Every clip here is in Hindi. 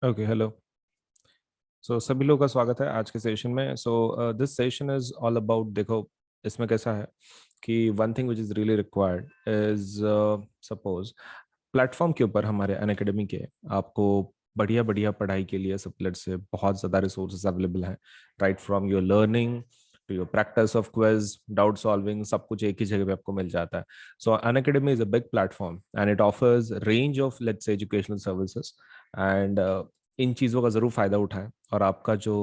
Okay, hello. सभी लोगों का स्वागत है आज के सेशन में। This session is all about, देखो इसमें कैसा है कि one thing which is really required is, suppose platform के ऊपर हमारे अनअकैडमी के आपको बढ़िया बढ़िया पढ़ाई के लिए सबलेट से बहुत ज़्यादा रिसोर्सेज अवेलेबल हैं। Right from your learning to your practice of quiz, doubt solving, सब कुछ एक ही जगह पे आपको मिल जाता है। सो Unacademy is a big platform and it offers range of let's say educational services and in चीज़ों का ज़रूर फ़ायदा उठाएं। और आपका जो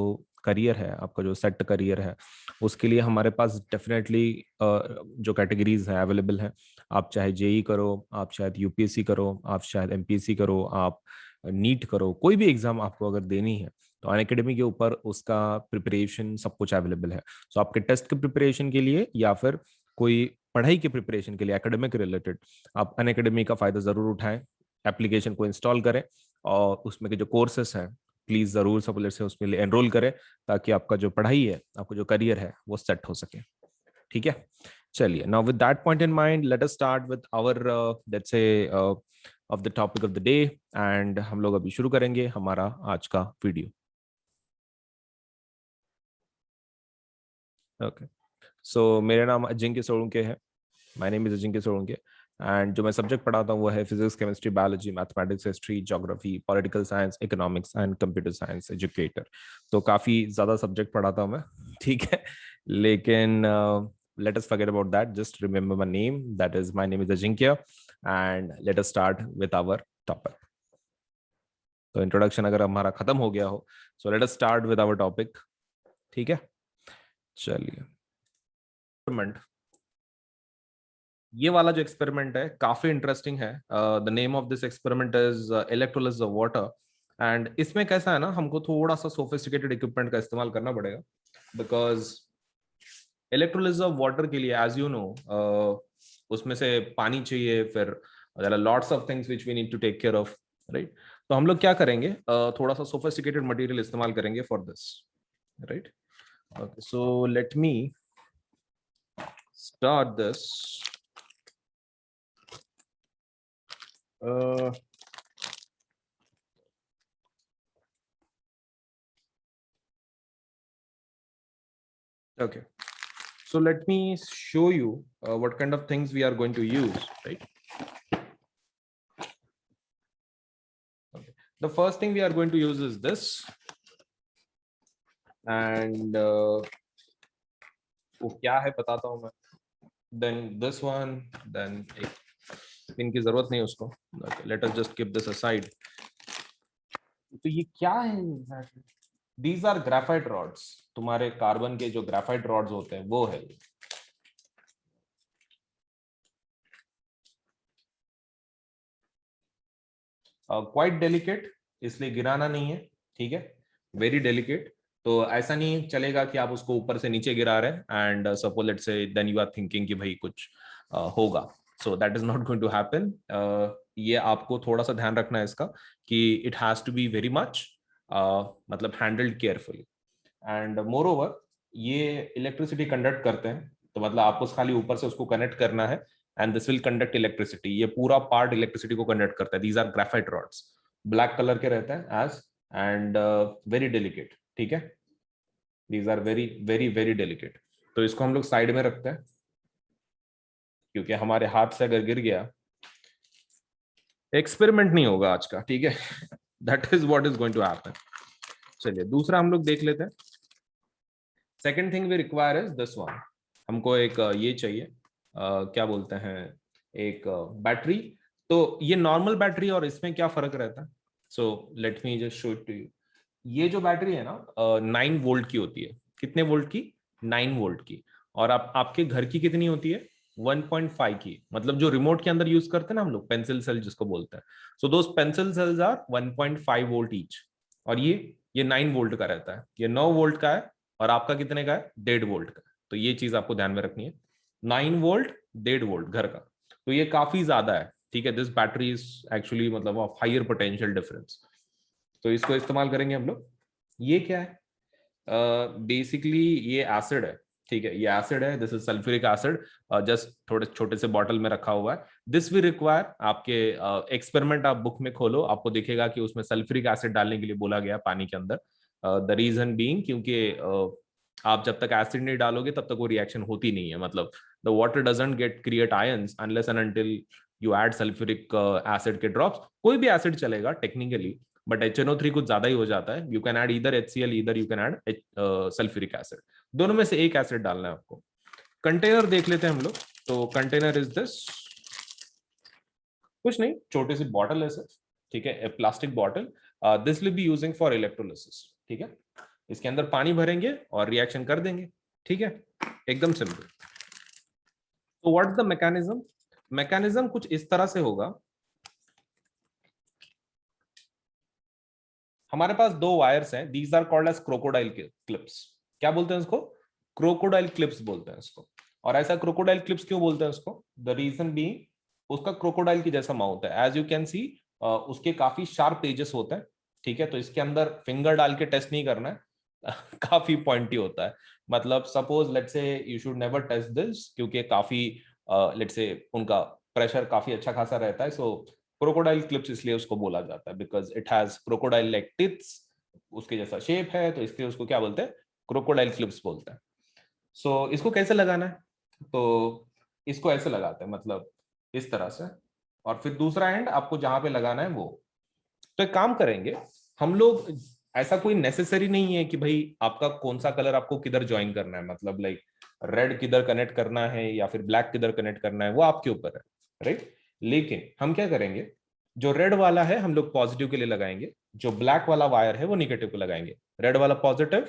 करियर है, आपका जो सेट करियर है, उसके लिए हमारे पास डेफिनेटली जो कैटेगरीज हैं अवेलेबल हैं। आप चाहे जेई करो, आप शायद यूपीएससी करो, आप शायद एमपीएससी करो, आप नीट करो, कोई भी एग्जाम आपको अगर देनी है तो अनअकैडमी के ऊपर उसका प्रिपरेशन सब कुछ अवेलेबल है। सो आपके टेस्ट के प्रिपरेशन के लिए या फिर कोई पढ़ाई के प्रिपरेशन के लिए एकेडमिक रिलेटेड, आप अनअकैडमी का फायदा जरूर उठाएं। एप्लीकेशन को इंस्टॉल करें और उसमें के जो कोर्सेस हैं प्लीज जरूर सबलेट से उसमें एनरोल करें, ताकि आपका जो पढ़ाई है, आपका जो करियर है वो सेट हो सके। ठीक है, चलिए। Now with that point in mind, let us start with our let's say of the topic of the day. And हम लोग अभी शुरू करेंगे हमारा आज का वीडियो। ओके, सो मेरा नाम अजिंक्य सोलंके है। My name is Ajinkya Solanke. And जो मैं सब्जेक्ट पढ़ाता हूँ वो है physics, chemistry, biology, mathematics, history, geography, political science, economics and computer science educator. तो काफ़ी ज़्यादा सब्जेक्ट पढ़ाता हूँ मैं। ठीक है, लेकिन let us forget about that. Just remember my name. That is, my name is Ajinkya. And let us start with our topic. तो इंट्रोडक्शन अगर हमारा खत्म हो गया हो, so let us start with our topic. ठीक है, चलिए। एक्सपेरिमेंट, ये वाला जो एक्सपेरिमेंट है काफी इंटरेस्टिंग है। The name of this experiment is electrolysis of water. And इसमें कैसा है ना, हमको थोड़ा सा सोफिस्टिकेटेड इक्विपमेंट का इस्तेमाल करना पड़ेगा, बिकॉज इलेक्ट्रोलिसिस ऑफ वाटर के लिए एज यू नो उसमें से पानी चाहिए, फिर there are lots of things which we need to take care of, right. तो हम लोग क्या करेंगे, थोड़ा सा सोफिस्टिकेटेड मटेरियल इस्तेमाल करेंगे for this, right. Okay, so let me start this. Okay, so let me show you what kind of things we are going to use, right? Okay. The first thing we are going to use is this, and वो क्या है बताता हूँ मैं। Then this one, then एक पिन की जरूरत नहीं उसको। Okay, let us just keep this aside. तो ये क्या है exactly? These are graphite rods. तुम्हारे कार्बन के जो ग्राफाइट रॉड्स होते हैं वो है। क्वाइट डेलिकेट, इसलिए गिराना नहीं है, ठीक है, वेरी डेलिकेट। तो ऐसा नहीं चलेगा कि आप उसको ऊपर से नीचे गिरा रहे हैं and suppose let's say then you are thinking कि भाई कुछ होगा। So that is not going to happen. ये आपको थोड़ा सा ध्यान रखना है इसका कि it has to be very much मतलब handled carefully. And moreover ये इलेक्ट्रिसिटी कंडक्ट करते हैं, तो मतलब आपको खाली ऊपर से उसको कनेक्ट करना है and this will conduct electricity. ये पूरा पार्ट इलेक्ट्रिसिटी को कंडक्ट करता है। These are graphite rods, black colour के रहते हैं एज एंड वेरी डेलिकेट, ठीक है। These are very very very delicate. तो इसको हम लोग साइड में रखते हैं, क्योंकि हमारे हाथ से अगर गिर गया एक्सपेरिमेंट नहीं होगा आज का, ठीक है। That is what is going to happen. चलिए दूसरा हम लोग देख लेते हैं। Second thing we require is this one. हमको एक ये चाहिए, क्या बोलते हैं, एक बैटरी। तो ये नॉर्मल बैटरी और इसमें क्या फर्क रहता है? So let me just show it to you. ये जो बैटरी है ना 9 वोल्ट की होती है। कितने वोल्ट की? 9 वोल्ट की। और आपके घर की कितनी होती है? 1.5 की। मतलब जो रिमोट के अंदर यूज करते हैं ना हम लोग, पेंसिल सेल जिसको बोलते हैं, so those pencil cells are 1.5 volt each. और ये 9 वोल्ट का रहता है, ये 9 वोल्ट का है। और आपका कितने का है? 1.5 वोल्ट का। तो ये चीज आपको ध्यान में रखनी है, 9 वोल्ट 1.5 वोल्ट घर का। तो ये काफी ज्यादा है, ठीक है। दिस बैटरी इज एक्चुअली मतलब ऑफ हायर पोटेंशियल डिफरेंस। तो इसको इस्तेमाल करेंगे हम लोग। ये क्या है? बेसिकली ये एसिड है, ठीक है, ये एसिड है, this is sulphuric acid, just थोड़े छोटे से बॉटल में रखा हुआ है। दिस भी रिक्वायर, आपके एक्सपेरिमेंट आप बुक में खोलो, आपको दिखेगा कि उसमें सल्फ्यूरिक एसिड डालने के लिए बोला गया पानी के अंदर। द रीजन बीइंग, क्योंकि आप जब तक एसिड नहीं डालोगे तब तक वो रिएक्शन होती नहीं है, मतलब the water doesn't get create ions unless and until you add sulphuric acid के ड्रॉप्स। कोई भी एसिड चलेगा टेक्निकली, बट HNO3 कुछ ज्यादा ही हो जाता है। You can add either HCl, either you can add sulphuric acid, दोनों में से एक एसिड डालना है आपको। कंटेनर देख लेते हैं हम लोग। तो कंटेनर इज दिस, कुछ नहीं, छोटी सी बॉटल है सिर्फ, ठीक है, plastic bottle. This will be using for electrolysis, ठीक है। इसके अंदर पानी भरेंगे और रिएक्शन कर देंगे, ठीक है, एकदम सिंपल। तो what is the mechanism? Mechanism कुछ इस तरह से होगा। हमारे पास दो वायर्स हैं, these are called as crocodile clips. क्या बोलते हैं इसको? क्रोकोडाइल क्लिप्स बोलते हैं इसको। और ऐसा क्रोकोडाइल क्लिप्स क्यों बोलते हैं उसको? द रीजन बीइंग, उसका क्रोकोडाइल की जैसा माउथ है, एज यू कैन सी, उसके काफी शार्प एजेस होते हैं, ठीक है। तो इसके अंदर फिंगर डाल के टेस्ट नहीं करना है काफी पॉइंटी होता है। मतलब suppose let's say you should never test this, क्योंकि काफी लेट्स से उनका प्रेशर काफी अच्छा खासा रहता है। सो क्रोकोडाइल क्लिप्स इसलिए उसको बोला जाता है because it has crocodile like tips, उसके जैसा शेप है, तो इसलिए उसको क्या बोलते हैं? क्रोकोडाइल क्लिप्स बोलते हैं। सो इसको कैसे लगाना है? तो इसको ऐसे लगाते हैं, मतलब इस तरह से, और फिर दूसरा एंड आपको जहां पे लगाना है वो। तो एक काम करेंगे हम लोग, ऐसा कोई नेसेसरी नहीं है कि भाई आपका कौन सा कलर आपको किधर ज्वाइन करना है, मतलब लाइक रेड किधर कनेक्ट करना है या फिर ब्लैक किधर कनेक्ट करना है, वो आपके ऊपर है, राइट। लेकिन हम क्या करेंगे, जो रेड वाला है हम लोग पॉजिटिव के लिए लगाएंगे, जो ब्लैक वाला वायर है वो निगेटिव को लगाएंगे। रेड वाला पॉजिटिव,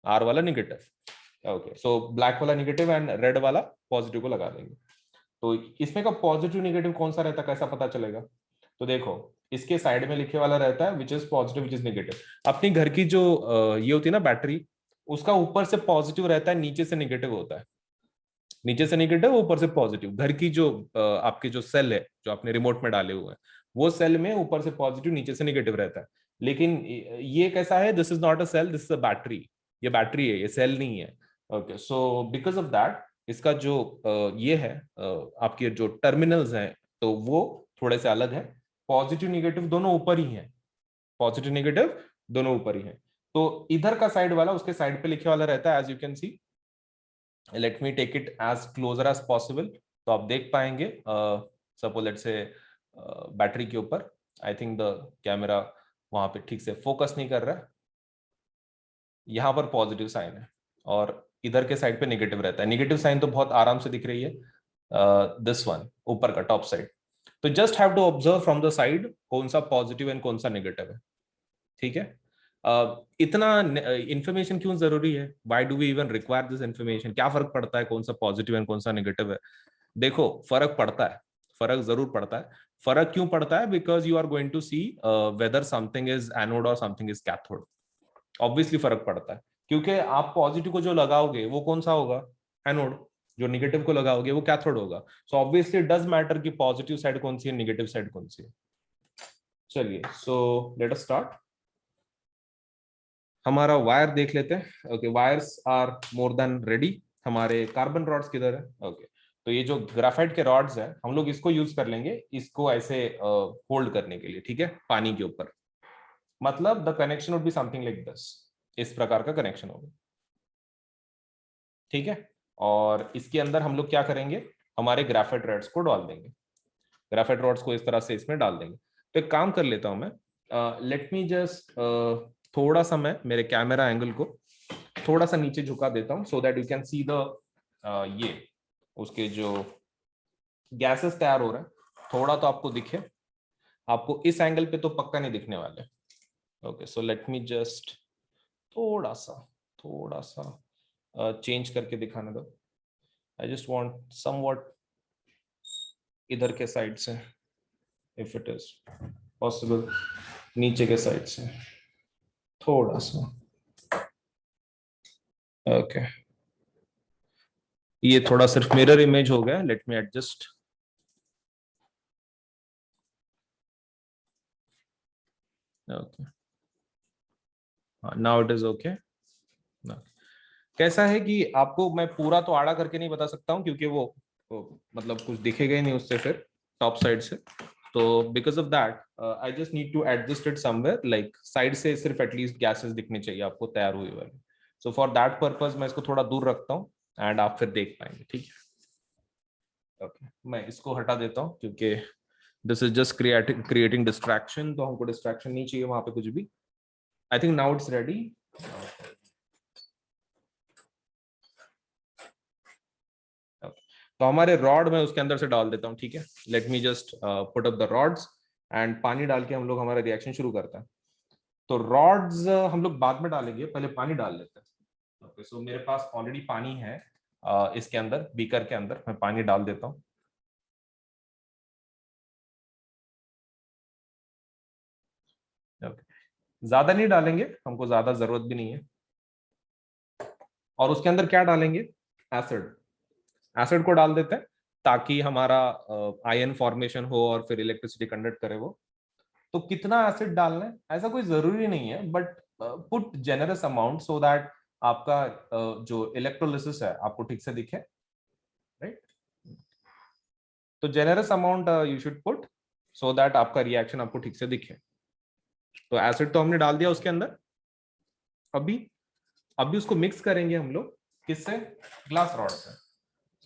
आर वाला निगेटिव। ओके, सो ब्लैक वाला निगेटिव एंड रेड वाला पॉजिटिव को लगा देंगे। तो इसमें का पॉजिटिव निगेटिव कौन सा रहता है, कैसा पता चलेगा? तो देखो, इसके साइड में लिखे वाला रहता है which is positive which is negative. अपनी घर की जो ये होती है ना बैटरी, उसका ऊपर से पॉजिटिव रहता है, नीचे से नेगेटिव होता है। नीचे से नेगेटिव, ऊपर से पॉजिटिव। घर की जो आपके जो सेल है जो आपने रिमोट में डाले हुए हैं, वो सेल में ऊपर से पॉजिटिव नीचे से नेगेटिव रहता है। लेकिन ये कैसा है? This is not a cell, this is a battery. ये बैटरी है, ये सेल नहीं है। Okay, so because of that इसका जो ये है, आपके जो टर्मिनल्स हैं, तो वो थोड़े से अलग है। पॉजिटिव निगेटिव दोनों ऊपर ही है, पॉजिटिव नेगेटिव दोनों ऊपर ही है। तो इधर का साइड वाला उसके साइड पे लिखे वाला रहता है, as you can see. Let me take it as closer as possible, तो आप देख पाएंगे। सपोज लेट से बैटरी के ऊपर, आई थिंक द कैमरा वहां पे ठीक से फोकस नहीं कर रहा है। यहाँ पर पॉजिटिव साइन है और इधर के साइड पे नेगेटिव रहता है। नेगेटिव साइन तो बहुत आराम से दिख रही है, दिस वन ऊपर का टॉप साइड। तो just have to observe from the side कौन सा पॉजिटिव एंड कौन सा नेगेटिव है, ठीक है। इतना इंफॉर्मेशन क्यों जरूरी है? Why do we even require this information? क्या फर्क पड़ता है कौन सा पॉजिटिव है कौन सा नेगेटिव है? देखो, फर्क पड़ता है, फर्क जरूर पड़ता है। फर्क क्यों पड़ता है? Because you are going to see whether something is anode और समथिंग इज कैथोड। ऑब्वियसली फर्क पड़ता है, क्योंकि आप पॉजिटिव को जो लगाओगे वो कौन सा होगा? एनोड। जो निगेटिव को लगाओगे वो कैथोड होगा। सो ऑब्वियसली डज मैटर कि पॉजिटिव साइड कौन सी है, निगेटिव साइड कौन सी है। चलिए, सो लेट अस स्टार्ट। हमारा वायर देख लेते हैं। Okay, wires are more than ready. हमारे कार्बन रॉड्स किधर है? ओके, तो ये जो ग्राफाइट के रॉड्स है हम लोग इसको यूज कर लेंगे, इसको ऐसे होल्ड करने के लिए, ठीक है, पानी के ऊपर। मतलब the connection would be something like this, इस प्रकार का कनेक्शन होगा, ठीक है। और इसके अंदर हम लोग क्या करेंगे, हमारे ग्राफाइट रॉड्स को डाल देंगे। ग्राफाइट रॉड्स को इस तरह से इसमें डाल देंगे। तो एक काम कर लेता हूं मैं, लेट मी जस्ट थोड़ा सा मैं मेरे कैमरा एंगल को थोड़ा सा नीचे झुका देता हूं, so that you can see the ये उसके जो गैसेस तैयार हो रहे हैं, थोड़ा तो आपको दिखे। आपको इस एंगल पे तो पक्का नहीं दिखने वाले। ओके, सो लेट मी जस्ट थोड़ा सा चेंज करके दिखाने दो। आई जस्ट वांट समवॉट इधर के साइड से, इफ इट इज पॉसिबल, नीचे के साइड से थोड़ा सा। ओके, ये थोड़ा सिर्फ मिरर इमेज हो गया, let me adjust. Okay, now it is okay. कैसा है कि आपको मैं पूरा तो आड़ा करके नहीं बता सकता हूँ, क्योंकि वो मतलब कुछ दिखेगा ही नहीं उससे फिर टॉप साइड से। तो because of that I just need to adjust it somewhere, like side से सिर्फ एटलीस्ट गैसेस दिखने चाहिए आपको तैयार हुई वाली। सो फॉर दैट पर्पज मैं इसको थोड़ा दूर रखता हूँ एंड आप फिर देख पाएंगे, ठीक है। ओके, मैं इसको हटा देता हूँ क्योंकि this is just creating distraction, तो हमको डिस्ट्रैक्शन नहीं चाहिए वहां पे कुछ भी। I think now it's ready. तो हमारे रॉड में उसके अंदर से डाल देता हूँ, ठीक है। Late me just put up the rods and पानी डाल के हम लोग हमारा रिएक्शन शुरू करते हैं। तो रॉड्स हम लोग बाद में डालेंगे, पहले पानी डाल लेते हैं। ओके, सो मेरे पास ऑलरेडी पानी है इसके अंदर, बीकर के अंदर मैं पानी डाल देता हूँ। ओके, ज्यादा नहीं डालेंगे, हमको ज्यादा जरूरत भी नहीं है। और उसके अंदर क्या डालेंगे? एसिड। एसिड को डाल देते हैं ताकि हमारा आयन फॉर्मेशन हो और फिर इलेक्ट्रिसिटी कंडक्ट करे वो। तो कितना एसिड डालना है ऐसा कोई जरूरी नहीं है, but put generous amount so that आपका जो इलेक्ट्रोलिसिस है आपको ठीक से दिखे, राइट। तो generous amount you should put so that आपका रिएक्शन आपको ठीक से दिखे। तो एसिड तो हमने डाल दिया उसके अंदर। अभी अभी उसको मिक्स करेंगे हम लोग, किससे? ग्लास रॉड से।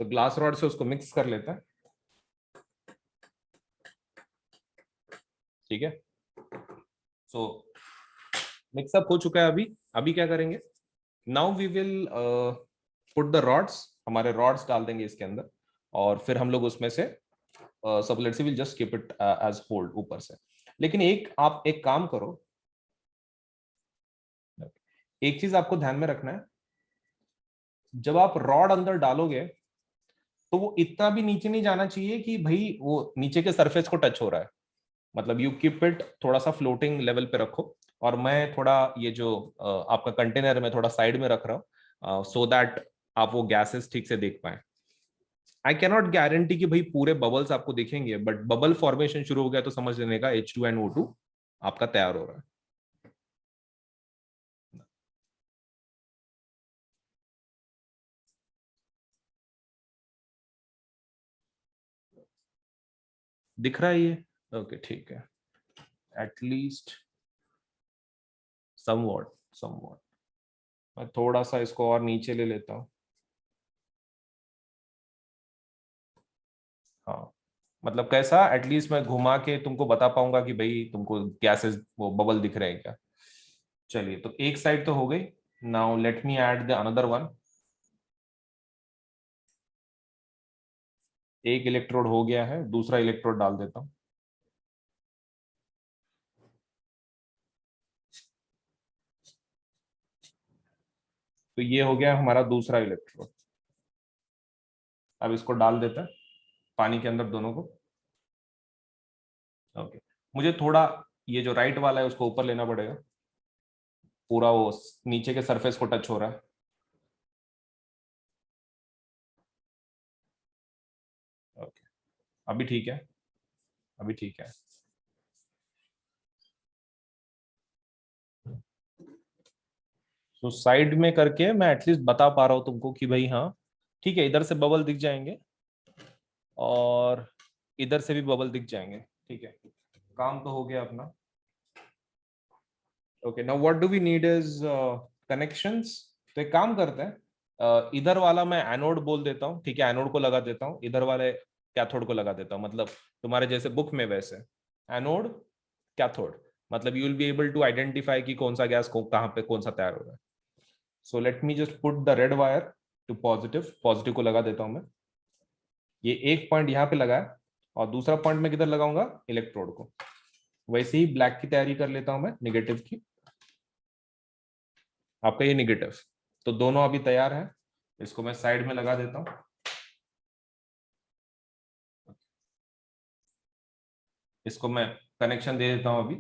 तो ग्लास रॉड से उसको मिक्स कर लेते हैं, ठीक है। सो मिक्सअप हो चुका है। अभी अभी क्या करेंगे? Now we will put the rods, हमारे रॉड्स डाल देंगे इसके अंदर, और फिर हम लोग उसमें से सब let's see will just keep it as hold ऊपर से। लेकिन आप एक काम करो, एक चीज आपको ध्यान में रखना है। जब आप रॉड अंदर डालोगे तो वो इतना भी नीचे नहीं जाना चाहिए कि भाई वो नीचे के सरफेस को टच हो रहा है। मतलब यू कीप इट थोड़ा सा फ्लोटिंग लेवल पे रखो। और मैं थोड़ा ये जो आपका कंटेनर में थोड़ा साइड में रख रहा हूँ सो दैट आप वो गैसेस ठीक से देख पाए। आई कैनॉट गारंटी कि भाई पूरे बबल्स आपको दिखेंगे, बट बबल फॉर्मेशन शुरू हो गया तो समझ लेने का H2NO2 आपका तैयार हो रहा है। दिख रहा है ये? ओके, ठीक है। At least somewhat somewhat. मैं थोड़ा सा इसको और नीचे ले लेता हूँ। हाँ, मतलब कैसा एटलीस्ट मैं घुमा के तुमको बता पाऊंगा कि भाई तुमको गैसेस वो बबल दिख रहे हैं क्या। चलिए, तो एक साइड तो हो गई। Now let me add the another one. एक इलेक्ट्रोड हो गया है, दूसरा इलेक्ट्रोड डाल देता हूँ। तो ये हो गया हमारा दूसरा इलेक्ट्रोड। अब इसको डाल देता है पानी के अंदर दोनों को। ओके, मुझे थोड़ा ये जो राइट वाला है उसको ऊपर लेना पड़ेगा। पूरा वो नीचे के सरफेस को टच हो रहा है। ओके, अभी ठीक है। अभी ठीक है। तो साइड में करके मैं एटलीस्ट बता पा रहा हूँ तुमको कि भाई हाँ ठीक है, इधर से बबल दिख जाएंगे और इधर से भी बबल दिख जाएंगे, ठीक है। काम तो हो गया अपना। Okay, now what do we need is connections. तो एक काम करते हैं, इधर वाला मैं एनोड बोल देता हूँ, ठीक है, एनोड को लगा देता हूँ। इधर वाले कैथोड को लगा देता हूँ, मतलब तुम्हारे जैसे बुक में वैसे एनोड कैथोड, मतलब you will be able to identify कि कौन सा गैस को कहाँ पे कौन सा तैयार हो रहा है। So let me just put the red wire to positive. Positive को लगा देता हूँ मैं। ये एक पॉइंट यहाँ पे लगा है और दूसरा पॉइंट मैं किधर लगाऊंगा? इलेक्ट्रोड को। वैसे ही ब्लैक की तैयारी कर लेता हूं मैं, निगेटिव की। आपका ये निगेटिव। तो दोनों अभी तैयार है। इसको मैं साइड में लगा देता हूं। इसको मैं कनेक्शन दे देता हूं अभी।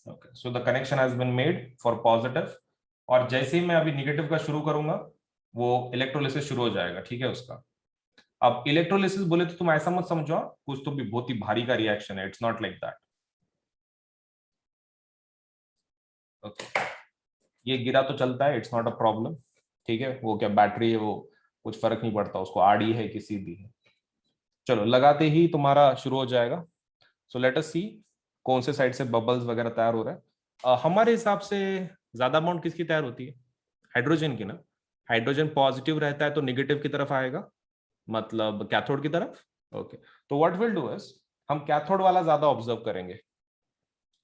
Okay, so the connection has been made for positive. और जैसे ही मैं अभी निगेटिव का शुरू करूंगा वो इलेक्ट्रोलिसिस शुरू हो जाएगा, ठीक है उसका। अब इलेक्ट्रोलिसिस बोले तो तुम ऐसा मत समझो कुछ तो भी बहुत ही भारी का रिएक्शन है, it's not like that. Okay, ये गिरा तो चलता है, इट्स नॉट अ प्रॉब्लम। ठीक है, वो क्या बैटरी है, वो कुछ फर्क नहीं पड़ता उसको, आड़ी है कि सीधी है। चलो लगाते ही तुम्हारा शुरू हो जाएगा। सो लेट अस सी कौन से साइड से बबल्स वगैरह तैयार हो रहा है। हमारे हिसाब से ज्यादा अमाउंट किसकी तैयार होती है? हाइड्रोजन की ना। हाइड्रोजन पॉजिटिव रहता है तो निगेटिव की तरफ आएगा, मतलब कैथोड की तरफ। ओके, तो व्हाट विल डू इज हम कैथोड वाला ज्यादा ऑब्जर्व करेंगे,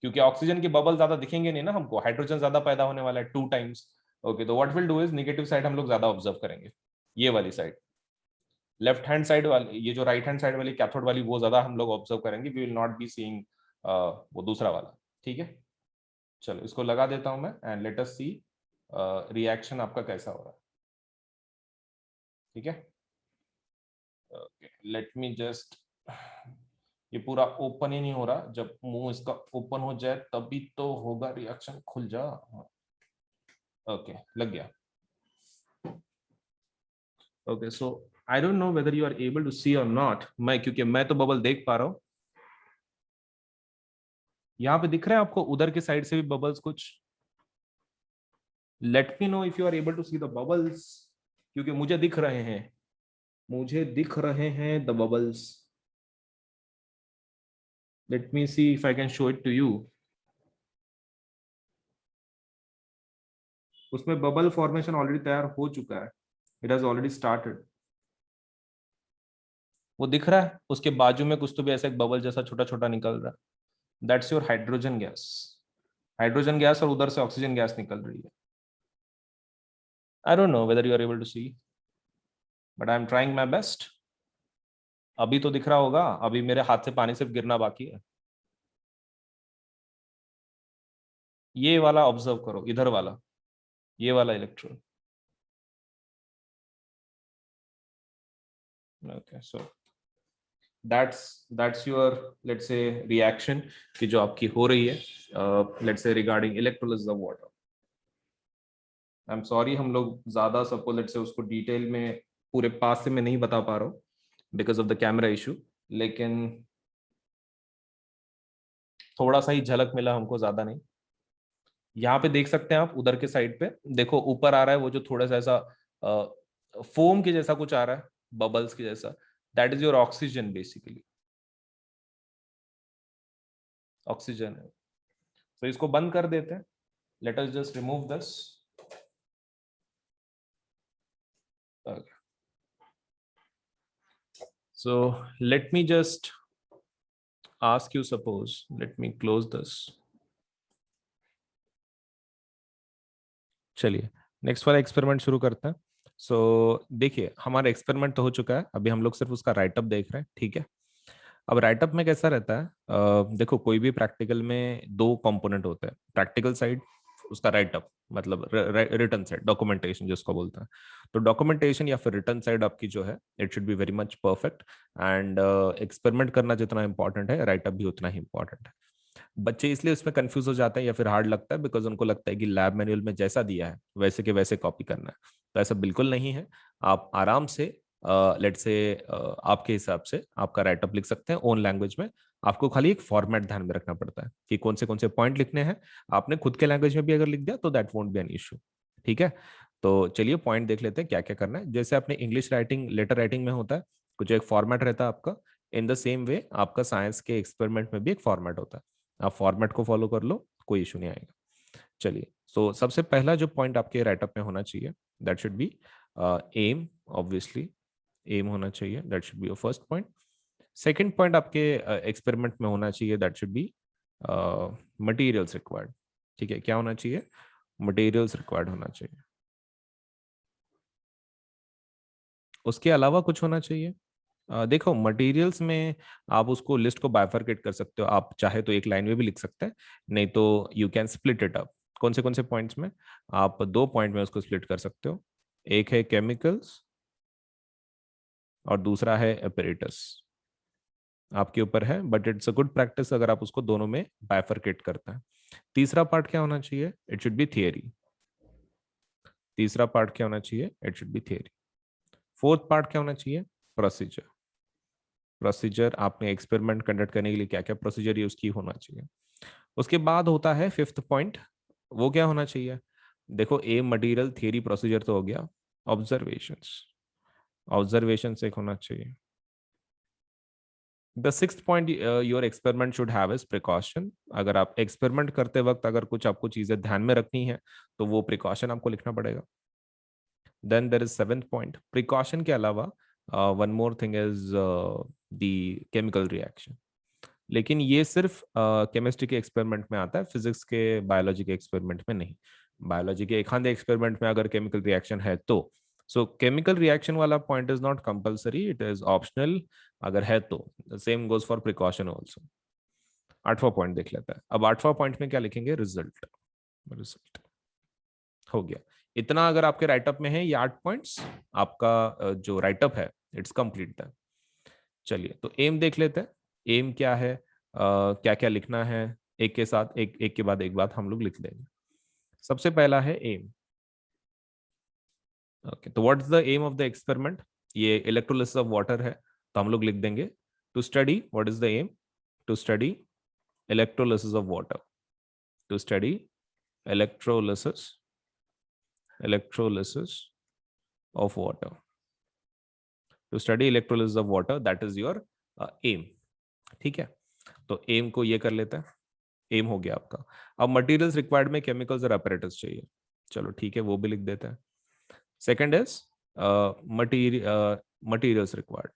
क्योंकि ऑक्सीजन के बबल ज्यादा दिखेंगे नहीं ना हमको, हाइड्रोजन ज्यादा पैदा होने वाला है 2 टाइम्स। ओके, तो what will do is negative side हम लोग ज्यादा ऑब्जर्व करेंगे, ये वाली साइड। लेफ्ट हैंड साइड वाली, ये जो राइट हैंड साइड वाली कैथोड वाली, वो ज्यादा हम लोग ऑब्जर्व करेंगे, we will not be seeing वो दूसरा वाला। ठीक है, चलो इसको लगा देता हूं मैं, and let us see reaction आपका कैसा हो रहा है। ठीक है, ओके लेट मी जस्ट, ये पूरा ओपन ही नहीं हो रहा, जब मुंह इसका ओपन हो जाए तभी तो होगा रिएक्शन, खुल जा। ओके, लग गया। Okay, so I don't know whether you are able to see or not, मैं क्योंकि मैं तो बबल देख पा रहा हूं। यहाँ पे दिख रहे हैं आपको उधर के साइड से भी बबल्स कुछ? Let me know if you are able to see the bubbles, क्योंकि मुझे दिख रहे हैं, मुझे दिख रहे हैं the bubbles. Let me see if I can show it to you. उसमें बबल फॉर्मेशन ऑलरेडी तैयार हो चुका है, इट हैज ऑलरेडी स्टार्टेड। वो दिख रहा है, उसके बाजू में कुछ तो भी ऐसा एक बबल जैसा छोटा छोटा निकल रहा है, that's your hydrogen gas. Hydrogen gas, और उधर से ऑक्सीजन गैस निकल रही है। I don't know whether you are able to see, but I am trying my best. अभी तो दिख रहा होगा, अभी मेरे हाथ से पानी सिर्फ गिरना बाकी है। ये वाला ऑब्जर्व करो, इधर वाला, ये वाला electron. Okay, so that's your let's say reaction कि जो आपकी हो रही है, let's say regarding electrolysis of water. I am sorry, हम लोग ज्यादा सबको लेट्स से उसको डिटेल में पूरे पास से मैं नहीं बता पा रहा हूँ because of the camera issue, लेकिन थोड़ा सा ही झलक मिला हमको, ज्यादा नहीं। यहाँ पे देख सकते हैं आप, उधर के साइड पे देखो, ऊपर आ रहा है वो जो थोड़ा सा ऐसा फोम के जैसा कुछ आ रहा है, बबल्स के जैसा, that is your oxygen basically, oxygen है। तो इसको बंद कर देते हैं, let us just remove this. So let me just ask you, suppose, let me close this. चलिए नेक्स्ट वाला एक्सपेरिमेंट शुरू करते हैं। सो देखिए, हमारा एक्सपेरिमेंट तो हो चुका है, अभी हम लोग सिर्फ उसका राइटअप देख रहे हैं। ठीक है, अब राइटअप में कैसा रहता है, देखो कोई भी प्रैक्टिकल में दो कंपोनेंट होते हैं, प्रैक्टिकल साइड, उसका राइटअप मतलब रिटर्न साइड, डॉक्यूमेंटेशन जिसको बोलते हैं। तो डॉक्यूमेंटेशन या फिर रिटर्न साइड आपकी जो है, it should be very much perfect, and experiment करना जितना इंपॉर्टेंट है, राइटअप भी उतना ही इंपॉर्टेंट है। बच्चे इसलिए उसमें कंफ्यूज हो जाते हैं या फिर हार्ड लगता है बिकॉज उनको लगता है कि लैब मैनुअल में जैसा दिया है वैसे के वैसे कॉपी करना है, तो ऐसा बिल्कुल नहीं है। आप आराम से लेट से आपके हिसाब से आपका राइटअप लिख सकते हैं ओन लैंग्वेज में। आपको खाली एक फॉर्मेट ध्यान में रखना पड़ता है कि कौन से पॉइंट लिखने हैं। आपने खुद के लैंग्वेज में भी अगर लिख दिया तो that won't be an issue. ठीक है, तो चलिए पॉइंट देख लेते हैं क्या क्या करना है। जैसे अपने इंग्लिश राइटिंग, लेटर राइटिंग में होता है कुछ एक फॉर्मेट रहता है आपका, इन द सेम वे आपका साइंस के एक्सपेरिमेंट में भी एक फॉर्मेट होता है। आप फॉर्मेट को फॉलो कर लो, कोई इशू नहीं आएगा। चलिए, सो सबसे पहला जो पॉइंट आपके राइटअप में होना चाहिए, that should be aim, obviously aim होना चाहिए, that should be your first point. Second point आपके एक्सपेरिमेंट में होना चाहिए, that should be materials required. ठीक है, क्या होना चाहिए? मटेरियल्स रिक्वायर्ड होना चाहिए। उसके अलावा कुछ होना चाहिए? देखो मटेरियल्स में आप उसको लिस्ट को बाइफरकेट कर सकते हो, आप चाहे तो एक लाइन में भी लिख सकते हैं, नहीं तो you can split it up. कौन से पॉइंट्स में? आप दो पॉइंट में उसको स्प्लिट कर सकते हो, एक है केमिकल्स और दूसरा है एपरेटस। आपके ऊपर है, but it's a good practice अगर आप उसको दोनों में बाइफरकेट करते हैं। तीसरा पार्ट क्या होना चाहिए? It should be theory. तीसरा पार्ट क्या होना चाहिए? It should be theory. Fourth part क्या होना चाहिए? प्रोसीजर, प्रोसीजर आपने एक्सपेरिमेंट कंडक्ट करने के लिए क्या क्या प्रोसीजर यूज की होना चाहिए। उसके बाद होता है फिफ्थ पॉइंट, वो क्या होना चाहिए। देखो एम मटेरियल थियरी प्रोसीजर तो हो गया, ऑब्जर्वेशंस, ऑब्जर्वेशंस एक होना चाहिए। The sixth point your experiment should have is precaution. अगर आप एक्सपेरिमेंट करते वक्त अगर कुछ आपको चीजें ध्यान में रखनी है तो वो प्रिकॉशन आपको लिखना पड़ेगा। Then there is seventh point, precaution के अलावा one more thing is the chemical reaction. लेकिन ये सिर्फ केमिस्ट्री के एक्सपेरिमेंट में आता है, फिजिक्स के बायोलॉजी के एक्सपेरिमेंट में नहीं। बायोलॉजी के एक आधे एक्सपेरिमेंट में अगर केमिकल रिएक्शन है तो, सो केमिकल रिएक्शन वाला point is not compulsory, it is optional अगर है तो। Same goes for precaution also. आठवां पॉइंट देख लेता है। अब आठवां पॉइंट में क्या लिखेंगे, रिजल्ट। रिजल्ट हो गया। इतना अगर आपके राइटअप में है ये 8 पॉइंट्स, आपका जो राइटअप है इट्स कंप्लीट है। चलिए तो एम देख लेते हैं। एम क्या है, क्या क्या लिखना है, एक के साथ एक, एक के बाद एक बात हम लोग लिख लेंगे। सबसे पहला है एम। ओके, तो what is the aim of the experiment. ये इलेक्ट्रोलिसिस ऑफ वाटर है, तो हम लोग लिख देंगे to study, what is the aim, to study electrolysis of water, to study electrolysis, electrolysis of water, to study electrolysis of water, that is your aim. ठीक है, तो एम को ये कर लेते हैं, एम हो गया आपका। अब मटेरियल्स रिक्वायर्ड में केमिकल्स और अपैरेटस चाहिए, चलो ठीक है वो भी लिख देते हैं। Second is materials required,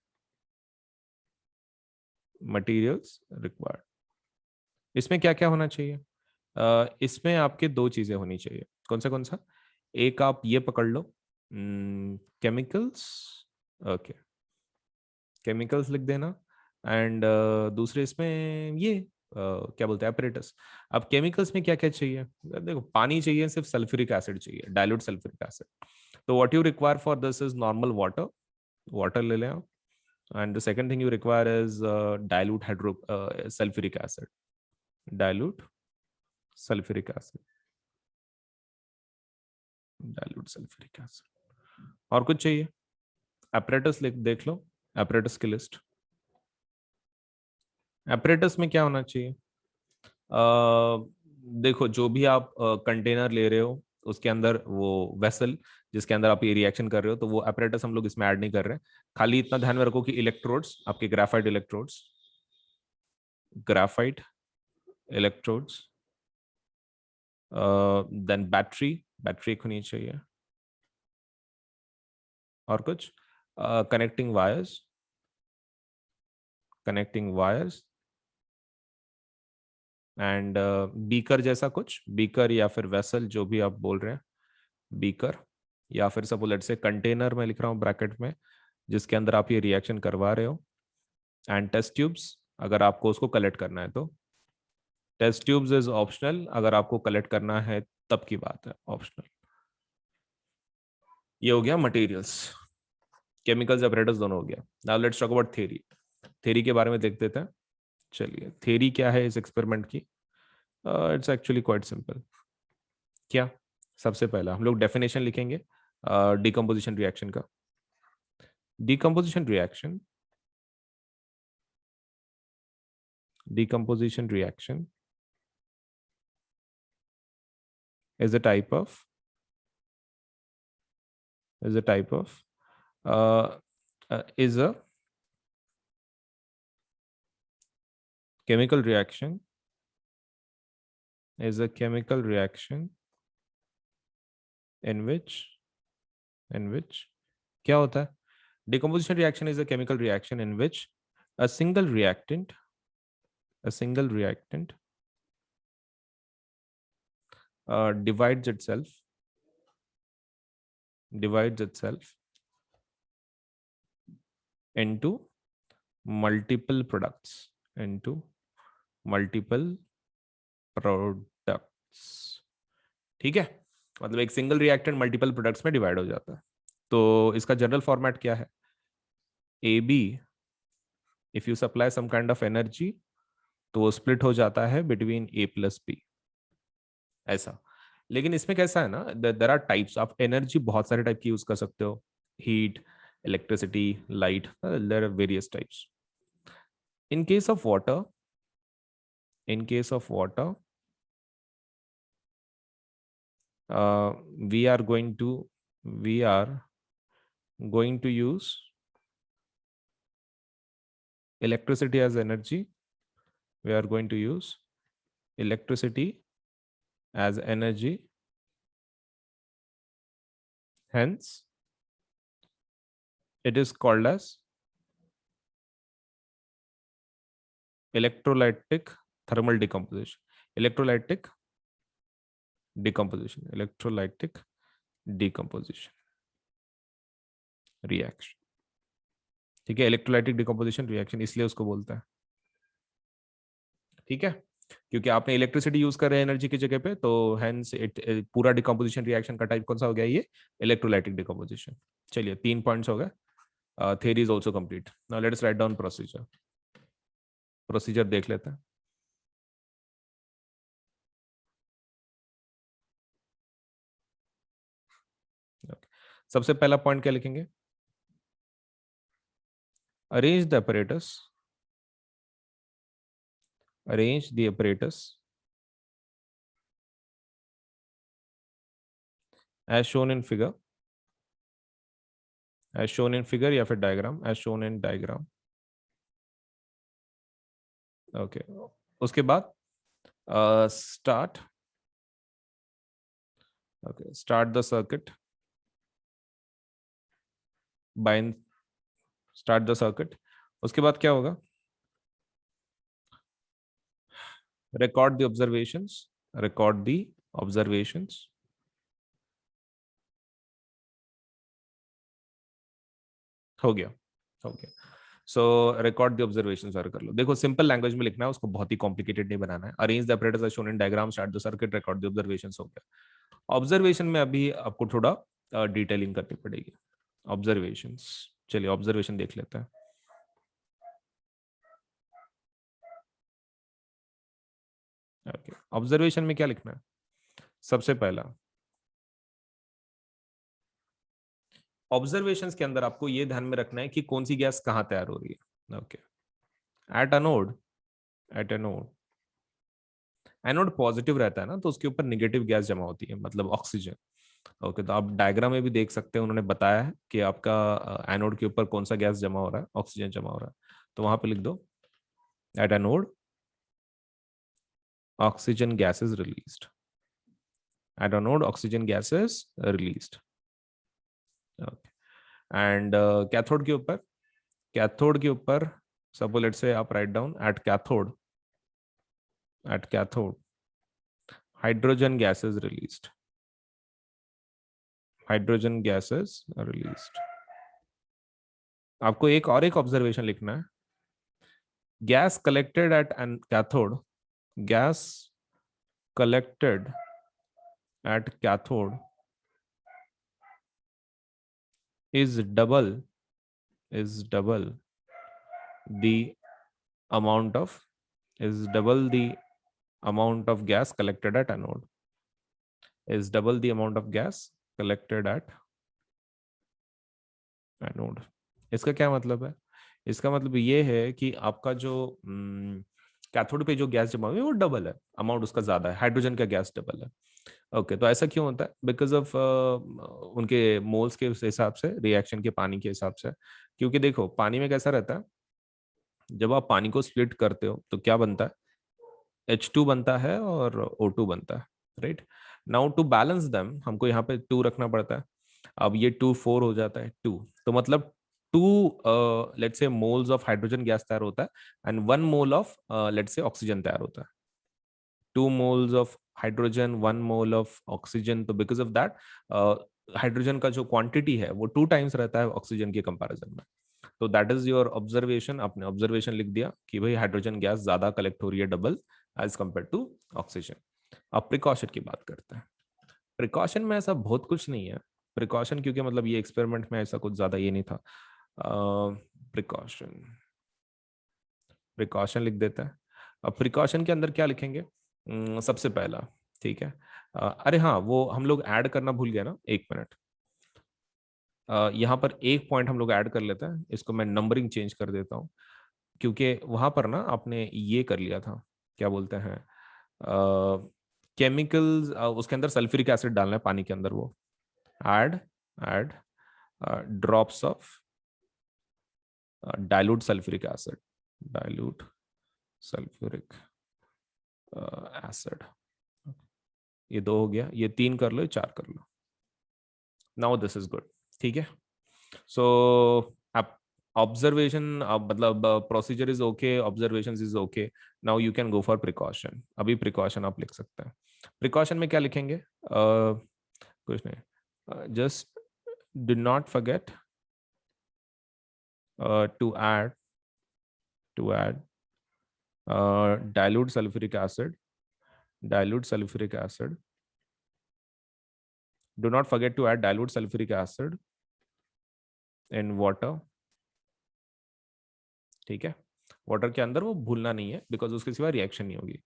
materials required. इसमें क्या क्या होना चाहिए, इसमें आपके दो चीजें होनी चाहिए। कौन सा, एक आप ये पकड़ लो, केमिकल्स, ओके केमिकल्स लिख देना। एंड दूसरे इसमें ये क्या बोलते हैं, अपरेटस। अब केमिकल्स में क्या क्या चाहिए, देखो पानी चाहिए, सिर्फ सल्फ्यूरिक एसिड चाहिए, डाइल्यूट सल्फ्यूरिक एसिड। तो what you require for this is normal water, water ले लें आप। And the second thing you require is dilute hydro sulphuric acid, dilute sulphuric acid, dilute sulphuric acid. और कुछ चाहिए, अपरेटस लिख देख लो, अपरेटस की लिस्ट। अपरेटस में क्या होना चाहिए, देखो जो भी आप कंटेनर ले रहे हो उसके अंदर वो वेसल जिसके अंदर आप ये रिएक्शन कर रहे हो, तो वो अपरेटस हम लोग इसमें ऐड नहीं कर रहे हैं। खाली इतना ध्यान में रखो कि इलेक्ट्रोड्स आपके graphite electrodes, graphite electrodes, then battery, battery एक होनी चाहिए। और कुछ connecting wires, connecting wires and beaker जैसा कुछ, बीकर या फिर वेसल जो भी आप बोल रहे हैं, बीकर या फिर सपोज लेट्स से कंटेनर में लिख रहा हूँ ब्रैकेट में जिसके अंदर आप ये रिएक्शन करवा रहे हो। एंड टेस्ट ट्यूब्स अगर आपको उसको कलेक्ट करना है तो, टेस्ट ट्यूब्स इज ऑप्शनल, अगर आपको कलेक्ट करना है तब की बात है, ऑप्शनल। ये हो गया मटेरियल्स, केमिकल्स अपरेटस दोनों हो गया। Now let's talk about theory. Theory के बारे में देख देते हैं। चलिए थ्योरी क्या है इस एक्सपेरिमेंट की, इट्स एक्चुअली क्वाइट सिंपल। क्या, सबसे पहला हम लोग डेफिनेशन लिखेंगे डिकम्पोजिशन रिएक्शन का। Decomposition reaction, decomposition reaction is a type of, is a type of is a chemical reaction, is a chemical reaction in which क्या होता है, decomposition reaction is a chemical reaction in which a single reactant, a single reactant divides itself, divides itself into multiple products, into multiple products। ठीक है, मतलब एक सिंगल रिएक्टेंट मल्टीपल प्रोडक्ट्स में डिवाइड हो जाता है। तो इसका जनरल फॉर्मेट क्या है, A B, if you supply some kind of energy तो वो स्प्लिट हो जाता है बिटवीन ए प्लस बी, ऐसा। लेकिन इसमें कैसा है ना, देर आर टाइप्स, आप एनर्जी बहुत सारे टाइप की यूज कर सकते हो, heat, electricity, light. There are various types. In case of water, in case of water, we are going to use electricity as energy. We are going to use electricity as energy. Hence, it is called as electrolytic thermal decomposition. Electrolytic decomposition. Electrolytic decomposition reaction. ठीक है, इलेक्ट्रोलाइटिक डिकम्पोजिशन रिएक्शन इसलिए उसको बोलता है, ठीक है, क्योंकि आपने इलेक्ट्रिसिटी यूज कर रहे हैं एनर्जी की जगह पे, तो हेंस इट पूरा डिकम्पोजिशन रिएक्शन का टाइप कौन सा हो गया, ये इलेक्ट्रोलाइटिक डिकम्पोजिशन। चलिए 3 पॉइंट्स हो गए। theory is also complete. Now let us write down procedure. Procedure देख लेते हैं। Okay. सबसे पहला पॉइंट क्या लिखेंगे, arrange the apparatus, arrange the apparatus as shown in figure, as shown in figure या फिर diagram, as shown in diagram. Okay उसके बाद start, okay start the circuit, bind, start the circuit. उसके बाद क्या होगा, record the observations, record the observations, हो गया, हो गया। सो रिकॉर्ड द ऑब्जर्वेशन सर कर लो। देखो सिंपल लैंग्वेज में लिखना है, उसको बहुत ही कॉम्प्लिकेटेड नहीं बनाना है। Arrange the operators as shown in diagram, start the circuit, record the observations, हो गया। ऑब्जर्वेशन में अभी आपको थोड़ा डिटेलिंग करनी पड़ेगी। ऑब्जर्वेशंस, चलिए ऑब्जर्वेशन देख लेते हैं। ओके ऑब्जर्वेशन में क्या लिखना है, सबसे पहला ऑब्जर्वेशंस के अंदर आपको ये ध्यान में रखना है कि कौन सी गैस कहां तैयार हो रही है। Okay at anode, at anode, anode positive रहता है ना, तो उसके ऊपर नेगेटिव गैस जमा होती है, मतलब ऑक्सीजन। ओके तो आप डायग्राम में भी देख सकते हैं, उन्होंने बताया है कि आपका एनोड के ऊपर कौन सा गैस जमा हो रहा है, ऑक्सीजन जमा हो रहा है। तो वहां पे लिख दो at anode oxygen gas is released, at anode oxygen gas is released. Okay and cathode के ऊपर, कैथोड के ऊपर सपोज लेट्स से आप write down at cathode, at cathode hydrogen gas is released, hydrogen gas is released. आपको एक ऑब्जर्वेशन लिखना है, gas collected at an cathode, gas collected at cathode is double the amount of, is double the amount of gas collected at anode, is double the amount of gas collected at anode। इसका क्या मतलब है, इसका मतलब ये है कि आपका जो कैथोड पे जो गैस जमा हुई है वो डबल है, अमाउंट उसका ज्यादा है, हाइड्रोजन का गैस डबल है। ओके तो ऐसा क्यों होता है, बिकॉज ऑफ उनके मोल्स के हिसाब से, रिएक्शन के पानी के हिसाब से। क्योंकि देखो पानी में कैसा रहता है, जब आप पानी को स्प्लिट करते हो तो क्या बनता है, H2 बनता है और O2 बनता है, right. Now to balance them हमको यहाँ पे 2 रखना पड़ता है। अब ये 2 4 हो जाता है 2, तो मतलब 2 let's say moles of hydrogen gas तैयार होता है and 1 mole of let's say oxygen तैयार होता है। 2 moles of hydrogen, 1 mole of oxygen। तो बिकॉज ऑफ दैट हाइड्रोजन का जो क्वांटिटी है वो 2 टाइम्स रहता है ऑक्सीजन के कंपैरिजन में। तो दैट इज योर ऑब्जर्वेशन। आपने ऑब्जर्वेशन लिख दिया कि भाई हाइड्रोजन गैस ज्यादा कलेक्ट हो रही है, double as compare to oxygen. अब प्रिकॉशन की बात करते हैं। प्रिकॉशन में ऐसा बहुत कुछ नहीं है, प्रिकॉशन क्योंकि मतलब ये एक्सपेरिमेंट में ऐसा कुछ ज्यादा ये नहीं था। प्रिकॉशन, प्रिकॉशन लिख देते हैं। अब प्रिकॉशन के अंदर क्या लिखेंगे, सबसे पहला, ठीक है। अरे हाँ वो हम लोग ऐड करना भूल गए ना, 1 मिनट। यहाँ पर एक पॉइंट हम लोग ऐड कर लेते हैं, इसको मैं नंबरिंग चेंज कर देता हूँ, क्योंकि वहां पर ना आपने ये कर लिया था, क्या बोलते हैं, केमिकल्स, उसके अंदर सल्फ्यूरिक एसिड डालना है पानी के अंदर, वो add add drops of dilute sulphuric acid, dilute sulphuric acid. ये 2 हो गया, ये 3 कर लो, ये 4 कर लो। नाउ दिस इज गुड, ठीक है। सो आप ऑब्जर्वेशन, मतलब procedure is okay, observation is okay, now you can go for precaution. अभी प्रिकॉशन आप लिख सकते हैं। प्रिकॉशन में क्या लिखेंगे? कुछ नहीं, just do not forget to add to add dilute sulfuric acid, dilute sulfuric acid. Do not forget to add dilute sulfuric acid in water. ठीक है, वाटर के अंदर वो भूलना नहीं है, बिकॉज उसके सिवा रिएक्शन नहीं होगी।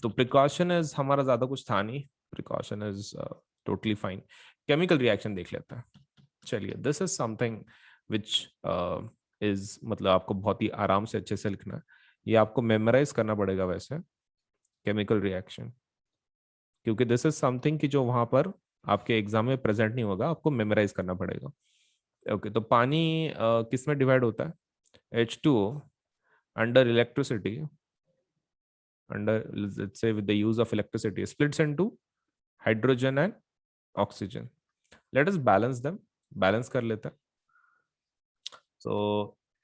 तो प्रिकॉशन इज हमारा ज्यादा कुछ था नहीं, precaution is totally fine. Chemical reaction देख लेते हैं। चलिए, this is something which is, मतलब आपको बहुत ही आराम से अच्छे से लिखना है, ये आपको मेमोराइज करना पड़ेगा वैसे, केमिकल रिएक्शन, क्योंकि दिस इज समथिंग कि जो वहां पर आपके एग्जाम में प्रेजेंट नहीं होगा, आपको मेमोराइज करना पड़ेगा। ओके, तो पानी किस में डिवाइड होता है? H2O under electricity, under, let's say with the use of electricity, splits into hydrogen and oxygen. Let us balance them, balance कर लेते हैं। So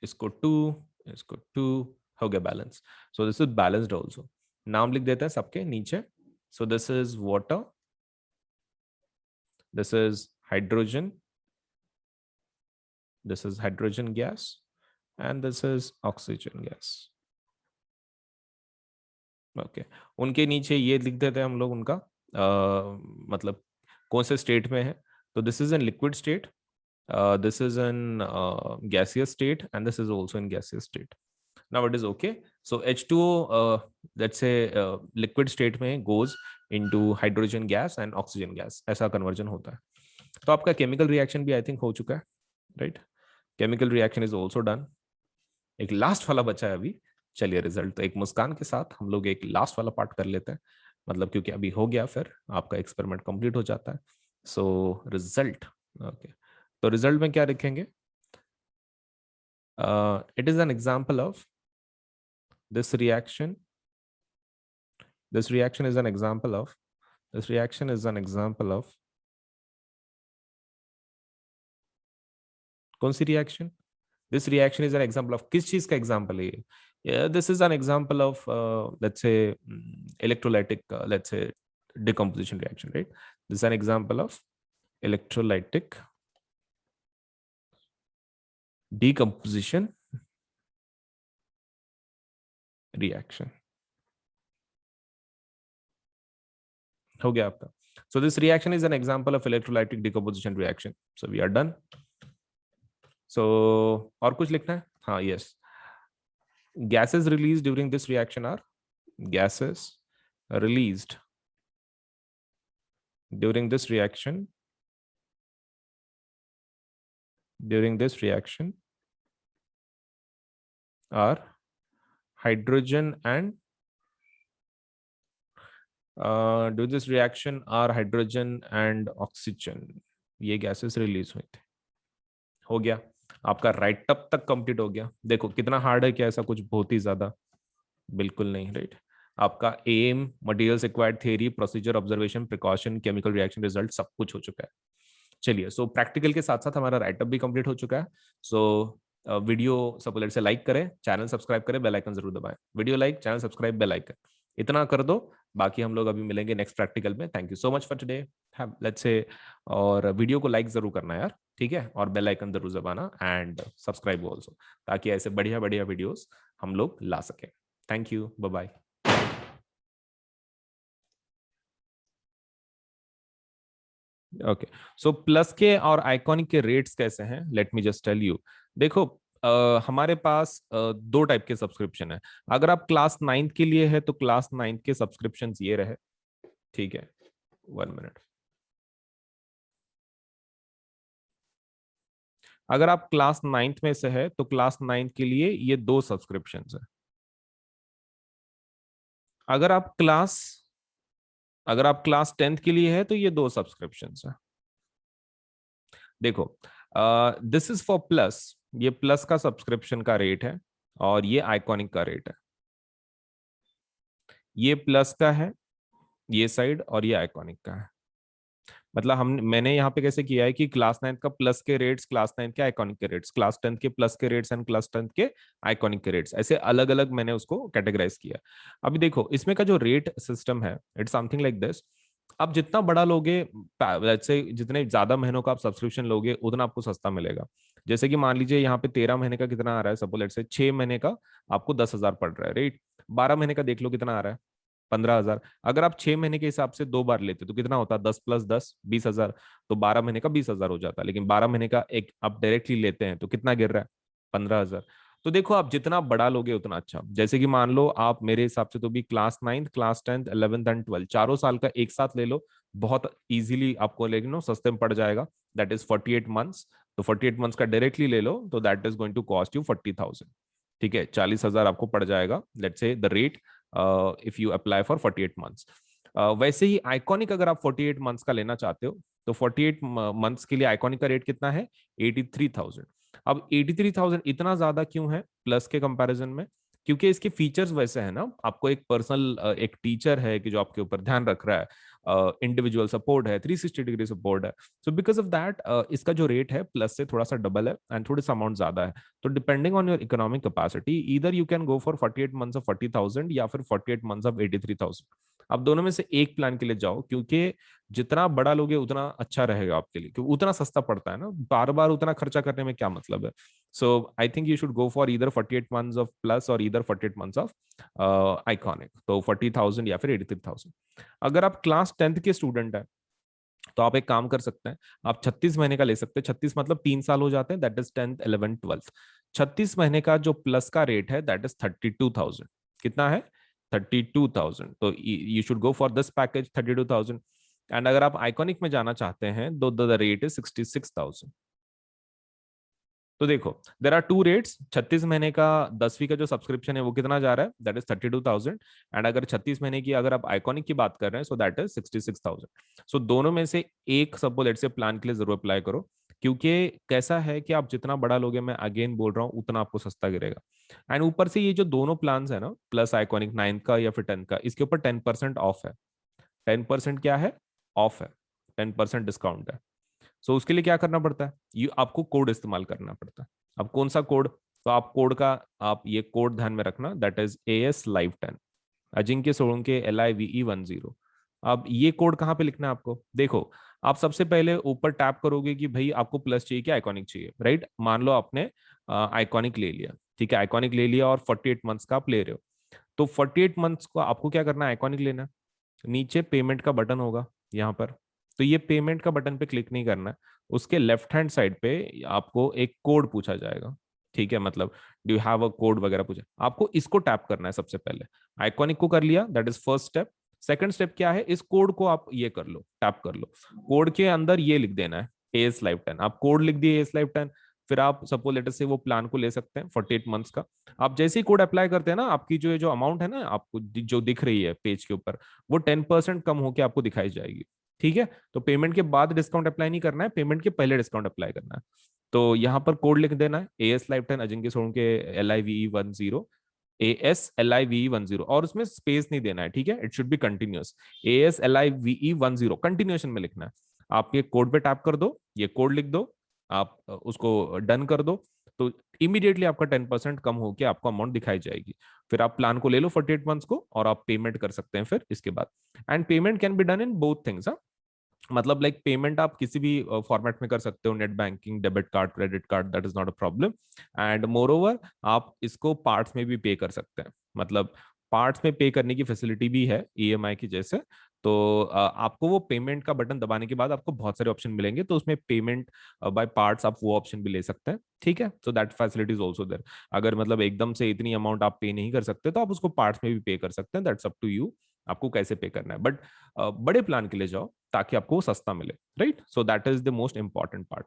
इसको 2, इसको 2 हो गया balance. So this is balanced also। नाम लिख देते हैं सबके नीचे। So this is water, this is hydrogen, this is hydrogen gas, and this is oxygen gas। Okay, उनके नीचे ये लिख देते हैं हम लोग उनका मतलब कौन से स्टेट में है। तो this is in liquid state, this is in gaseous state, and this is also in gaseous state. Now it is okay. So H2O, let's say liquid state में goes into hydrogen gas and oxygen gas, ऐसा कन्वर्जन होता है। तो आपका केमिकल रिएक्शन भी आई थिंक हो चुका है, right? Chemical reaction is also done. एक लास्ट वाला बचा है अभी। चलिए, रिजल्ट तो एक मुस्कान के साथ हम लोग एक लास्ट वाला पार्ट कर लेते हैं, मतलब क्योंकि अभी हो गया, फिर आपका एक्सपेरिमेंट कंप्लीट हो जाता है। सो रिजल्ट, ओके, तो रिजल्ट में क्या लिखेंगे? It is an example of this reaction, this reaction is an example of, this reaction is an example of कौन सी reaction? This reaction is an example of किस चीज का एग्जांपल है ये? This is an example of, let's say, electrolytic, let's say, decomposition reaction, right? This is an example of electrolytic decomposition reaction. हो गया आपका। So this reaction is an example of electrolytic decomposition reaction. So we are done. So और कुछ लिखना है? हाँ, yes. Gases released during this reaction are, gases released during this reaction, are hydrogen and during this reaction are hydrogen and oxygen। ये गैसेस रिलीज हुए थे। हो गया आपका, राइट अप तक कंप्लीट हो गया। देखो कितना हार्ड है क्या? ऐसा कुछ बहुत ही ज्यादा बिल्कुल नहीं, राइट? आपका aim, materials required, theory, procedure, observation, precaution, chemical reaction, result, सब कुछ हो चुका है। चलिए, सो प्रैक्टिकल के साथ साथ हमारा राइटअप भी कंप्लीट हो चुका है। सो वीडियो सब से लाइक करें, चैनल सब्सक्राइब करें, बेल आइकन जरूर दबाएं। Video like, channel subscribe, bell icon, इतना कर दो। बाकी हम लोग अभी मिलेंगे नेक्स्ट प्रैक्टिकल में। Thank you so much for today, let's say. और वीडियो को लाइक जरूर करना यार, ठीक है? और बेल आइकन जरूर दबाना, एंड सब्सक्राइब ऑल्सो, ताकि ऐसे बढ़िया बढ़िया वीडियोस हम लोग ला सकें। Thank you, bye bye. Okay, so plus के और आइकॉनिक के रेट्स कैसे हैं? Let me just tell you. देखो, हमारे पास 2 टाइप के सब्सक्रिप्शन है। अगर आप क्लास 9 के लिए है तो क्लास 9 के सब्सक्रिप्शन ये रहे, ठीक है? 1 मिनट। अगर आप क्लास 9th में से है तो क्लास 9th के लिए ये 2 सब्सक्रिप्शन है। अगर आप क्लास अगर आप क्लास 10th के लिए है तो ये 2 सब्सक्रिप्शन है। देखो, दिस इज फॉर प्लस, ये प्लस का सब्सक्रिप्शन का रेट है और ये आइकॉनिक का रेट है। ये प्लस का है ये साइड, और ये आइकॉनिक का है। मतलब हम मैंने यहाँ पे कैसे किया है कि क्लास 9th का प्लस के रेट्स, क्लास 9th के आइकॉनिक के रेट्स, क्लास 10th के प्लस के रेट्स एंड क्लास 10th के आइकॉनिक के रेट्स, ऐसे अलग अलग मैंने उसको कैटेगराइज किया। अभी देखो इसमें का जो रेट सिस्टम है, इट्स समथिंग लाइक दिस। आप जितना बड़ा लोगे, से जितने ज्यादा महीनों का आप सब्सक्रिप्शन लोगे उतना आपको सस्ता मिलेगा। जैसे कि मान लीजिए यहाँ पे 13 महीने का कितना आ रहा है, सपोज लेट से 6 महीने का आपको 10,000 पड़ रहा है, राइट। 12 महीने का देख लो कितना आ रहा है, 15,000। अगर आप 6 महीने के हिसाब से 2 बार लेते तो कितना होता, 10 + 10 20,000। तो 12 महीने का 20,000 हो जाता, लेकिन 12 महीने का एक आप डायरेक्टली लेते हैं तो कितना गिर रहा है, 15,000। तो देखो आप जितना बड़ा लोगे उतना अच्छा। जैसे कि मान लो आप मेरे हिसाब से तो भी class 9th, class 10th, 11th and 12th चारों साल का एक साथ ले लो, बहुत इजीली आपको लेकिन नो सस्ते में पड़ जाएगा। That is 48 months. तो 48 मंथ्स का डायरेक्टली ले लो तो that is going to cost you 40,000। ठीक है, 40,000 आपको पड़ जाएगा, let's say the rate, if you apply for 48 months. वैसे ही आइकॉनिक अगर आप 48 मंथ्स का लेना चाहते हो तो 48 मंथ्स के लिए आइकॉनिक का रेट कितना है, 83,000। अब 83,000 इतना ज्यादा क्यों है प्लस के कंपैरिजन में? क्योंकि इसके फीचर्स वैसे हैं ना, आपको एक पर्सनल एक टीचर है कि जो आपके ऊपर ध्यान रख रहा है, इंडिविजुअल सपोर्ट है, 360 डिग्री सपोर्ट है। सो बिकॉज ऑफ दैट इसका जो रेट है प्लस से थोड़ा सा डबल है एंड थोड़ा सा अमाउंट ज्यादा है। तो depending on your economic capacity, इधर you can go for 48 months of 40,000 या फिर 48 मंथ्स ऑफ 83,000। आप दोनों में से एक प्लान के लिए जाओ, क्योंकि जितना बड़ा लोगे उतना अच्छा रहेगा आपके लिए, क्योंकि उतना सस्ता पड़ता है ना, बार बार उतना खर्चा करने में क्या मतलब है। So I think you should go for इधर 48 मंथ्स ऑफ प्लस और इधर 48 मंथ्स ऑफ आइकॉनिक, तो 40,000 या फिर 83,000। अगर आप क्लास 10th के स्टूडेंट है तो आप एक काम कर सकते हैं, आप 36 महीने का ले सकते हैं। 36 मतलब 3 साल हो जाते हैं, that is 10th 11th 12th। 36 महीने का जो प्लस का रेट है दैट इज 32,000। कितना है, 32,000। तो you should go for this package 32,000। And अगर आप आइकॉनिक में जाना चाहते हैं तो द रेट इज 66,000। तो देखो देर आर टू रेट्स। 36 महीने का 10वीं का जो सब्सक्रिप्शन है वो कितना जा रहा है, दैट इज 32,000। एंड अगर 36 महीने की अगर आप आइकॉनिक की बात कर रहे हैं सो दैट इज 66,000। सो दोनों में से एक सपोज लेट से प्लान के लिए जरूर अप्लाई करो, क्योंकि कैसा है कि आप जितना बड़ा लोगे, मैं अगेन बोल रहा हूँ, उतना आपको सस्ता गिरेगा। एंड ऊपर से ये जो दोनों प्लान है ना, प्लस आइकॉनिक 9th का या फिर 10th का, इसके ऊपर 10% ऑफ है। 10% क्या है, ऑफ है, 10% डिस्काउंट है। सो उसके लिए क्या करना पड़ता है, ये आपको कोड इस्तेमाल करना पड़ता है। अब कौन सा कोड, तो आप कोड का, आप ये कोड ध्यान में रखना, that is AS Live 10, Ajinkya Solanke LIVE 10। अब ये कोड कहाँ पे लिखना है आपको, देखो आप सबसे पहले ऊपर टैप करोगे कि भाई आपको प्लस चाहिए कि आइकॉनिक चाहिए, राइट। मान लो आपने आइकॉनिक ले लिया, ठीक है, आइकॉनिक ले लिया और 48 मंथ्स का आप ले रहे हो। तो 48 मंथ्स को आपको क्या करना है, आइकॉनिक लेना है। नीचे पेमेंट का बटन होगा यहाँ पर, तो ये पेमेंट का बटन पे क्लिक नहीं करना है। उसके लेफ्ट हैंड साइड पे आपको एक कोड पूछा जाएगा, ठीक है, मतलब do you have a code वगैरह पूछा, आपको इसको टैप करना है सबसे पहले। आइकॉनिक को कर लिया, that is first step. Second step क्या है, इस कोड को आप ये कर लो, टैप कर लो। कोड के अंदर ये लिख देना है AS Live 10। आप कोड लिख दिए AS Live 10, फिर आप सपोज लेटर से वो प्लान को ले सकते हैं 48 मंथ्स का। आप जैसे ही कोड अप्लाई करते हैं ना, आपकी जो जो अमाउंट है ना आपको जो दिख रही है पेज के ऊपर, वो 10% कम होकर आपको दिखाई जाएगी। ठीक है, तो पेमेंट के बाद डिस्काउंट अप्लाई नहीं करना है, पेमेंट के पहले डिस्काउंट अप्लाई करना है। तो यहाँ पर कोड लिख देना है AS Live 10 अजिंक्य सोन के LIVE 10, ASLIVE 10, और उसमें स्पेस नहीं देना है, ठीक है, it should be continuous. ASLIVE 10 continuation में लिखना है। आप ये कोड पे टैप कर दो, ये कोड लिख दो, आप उसको डन कर दो, तो इमीडिएटली आपका 10% कम होकर आपको अमाउंट दिखाई जाएगी। फिर आप प्लान को ले लो 48 मंथ्स को और आप पेमेंट कर सकते हैं फिर इसके बाद। And payment can be done in both things. मतलब लाइक पेमेंट आप किसी भी फॉर्मेट में कर सकते हो, net banking, debit card, credit card, that is not a problem. And more over आप इसको पार्ट्स में भी पे कर सकते हैं, मतलब पार्ट्स में पे करने की फैसिलिटी भी है EMI की जैसे। तो आपको वो पेमेंट का बटन दबाने के बाद आपको बहुत सारे ऑप्शन मिलेंगे, तो उसमें पेमेंट बाय पार्ट्स आप वो ऑप्शन भी ले सकते हैं, ठीक है। So that facility is also there. अगर मतलब एकदम से इतनी अमाउंट आप पे नहीं कर सकते तो आप उसको पार्ट्स में भी पे कर सकते हैं, दैट्स अप टू यू, आपको कैसे पे करना है। बट बड़े प्लान के लिए जाओ ताकि आपको वो सस्ता मिले, right. So that is the most important part.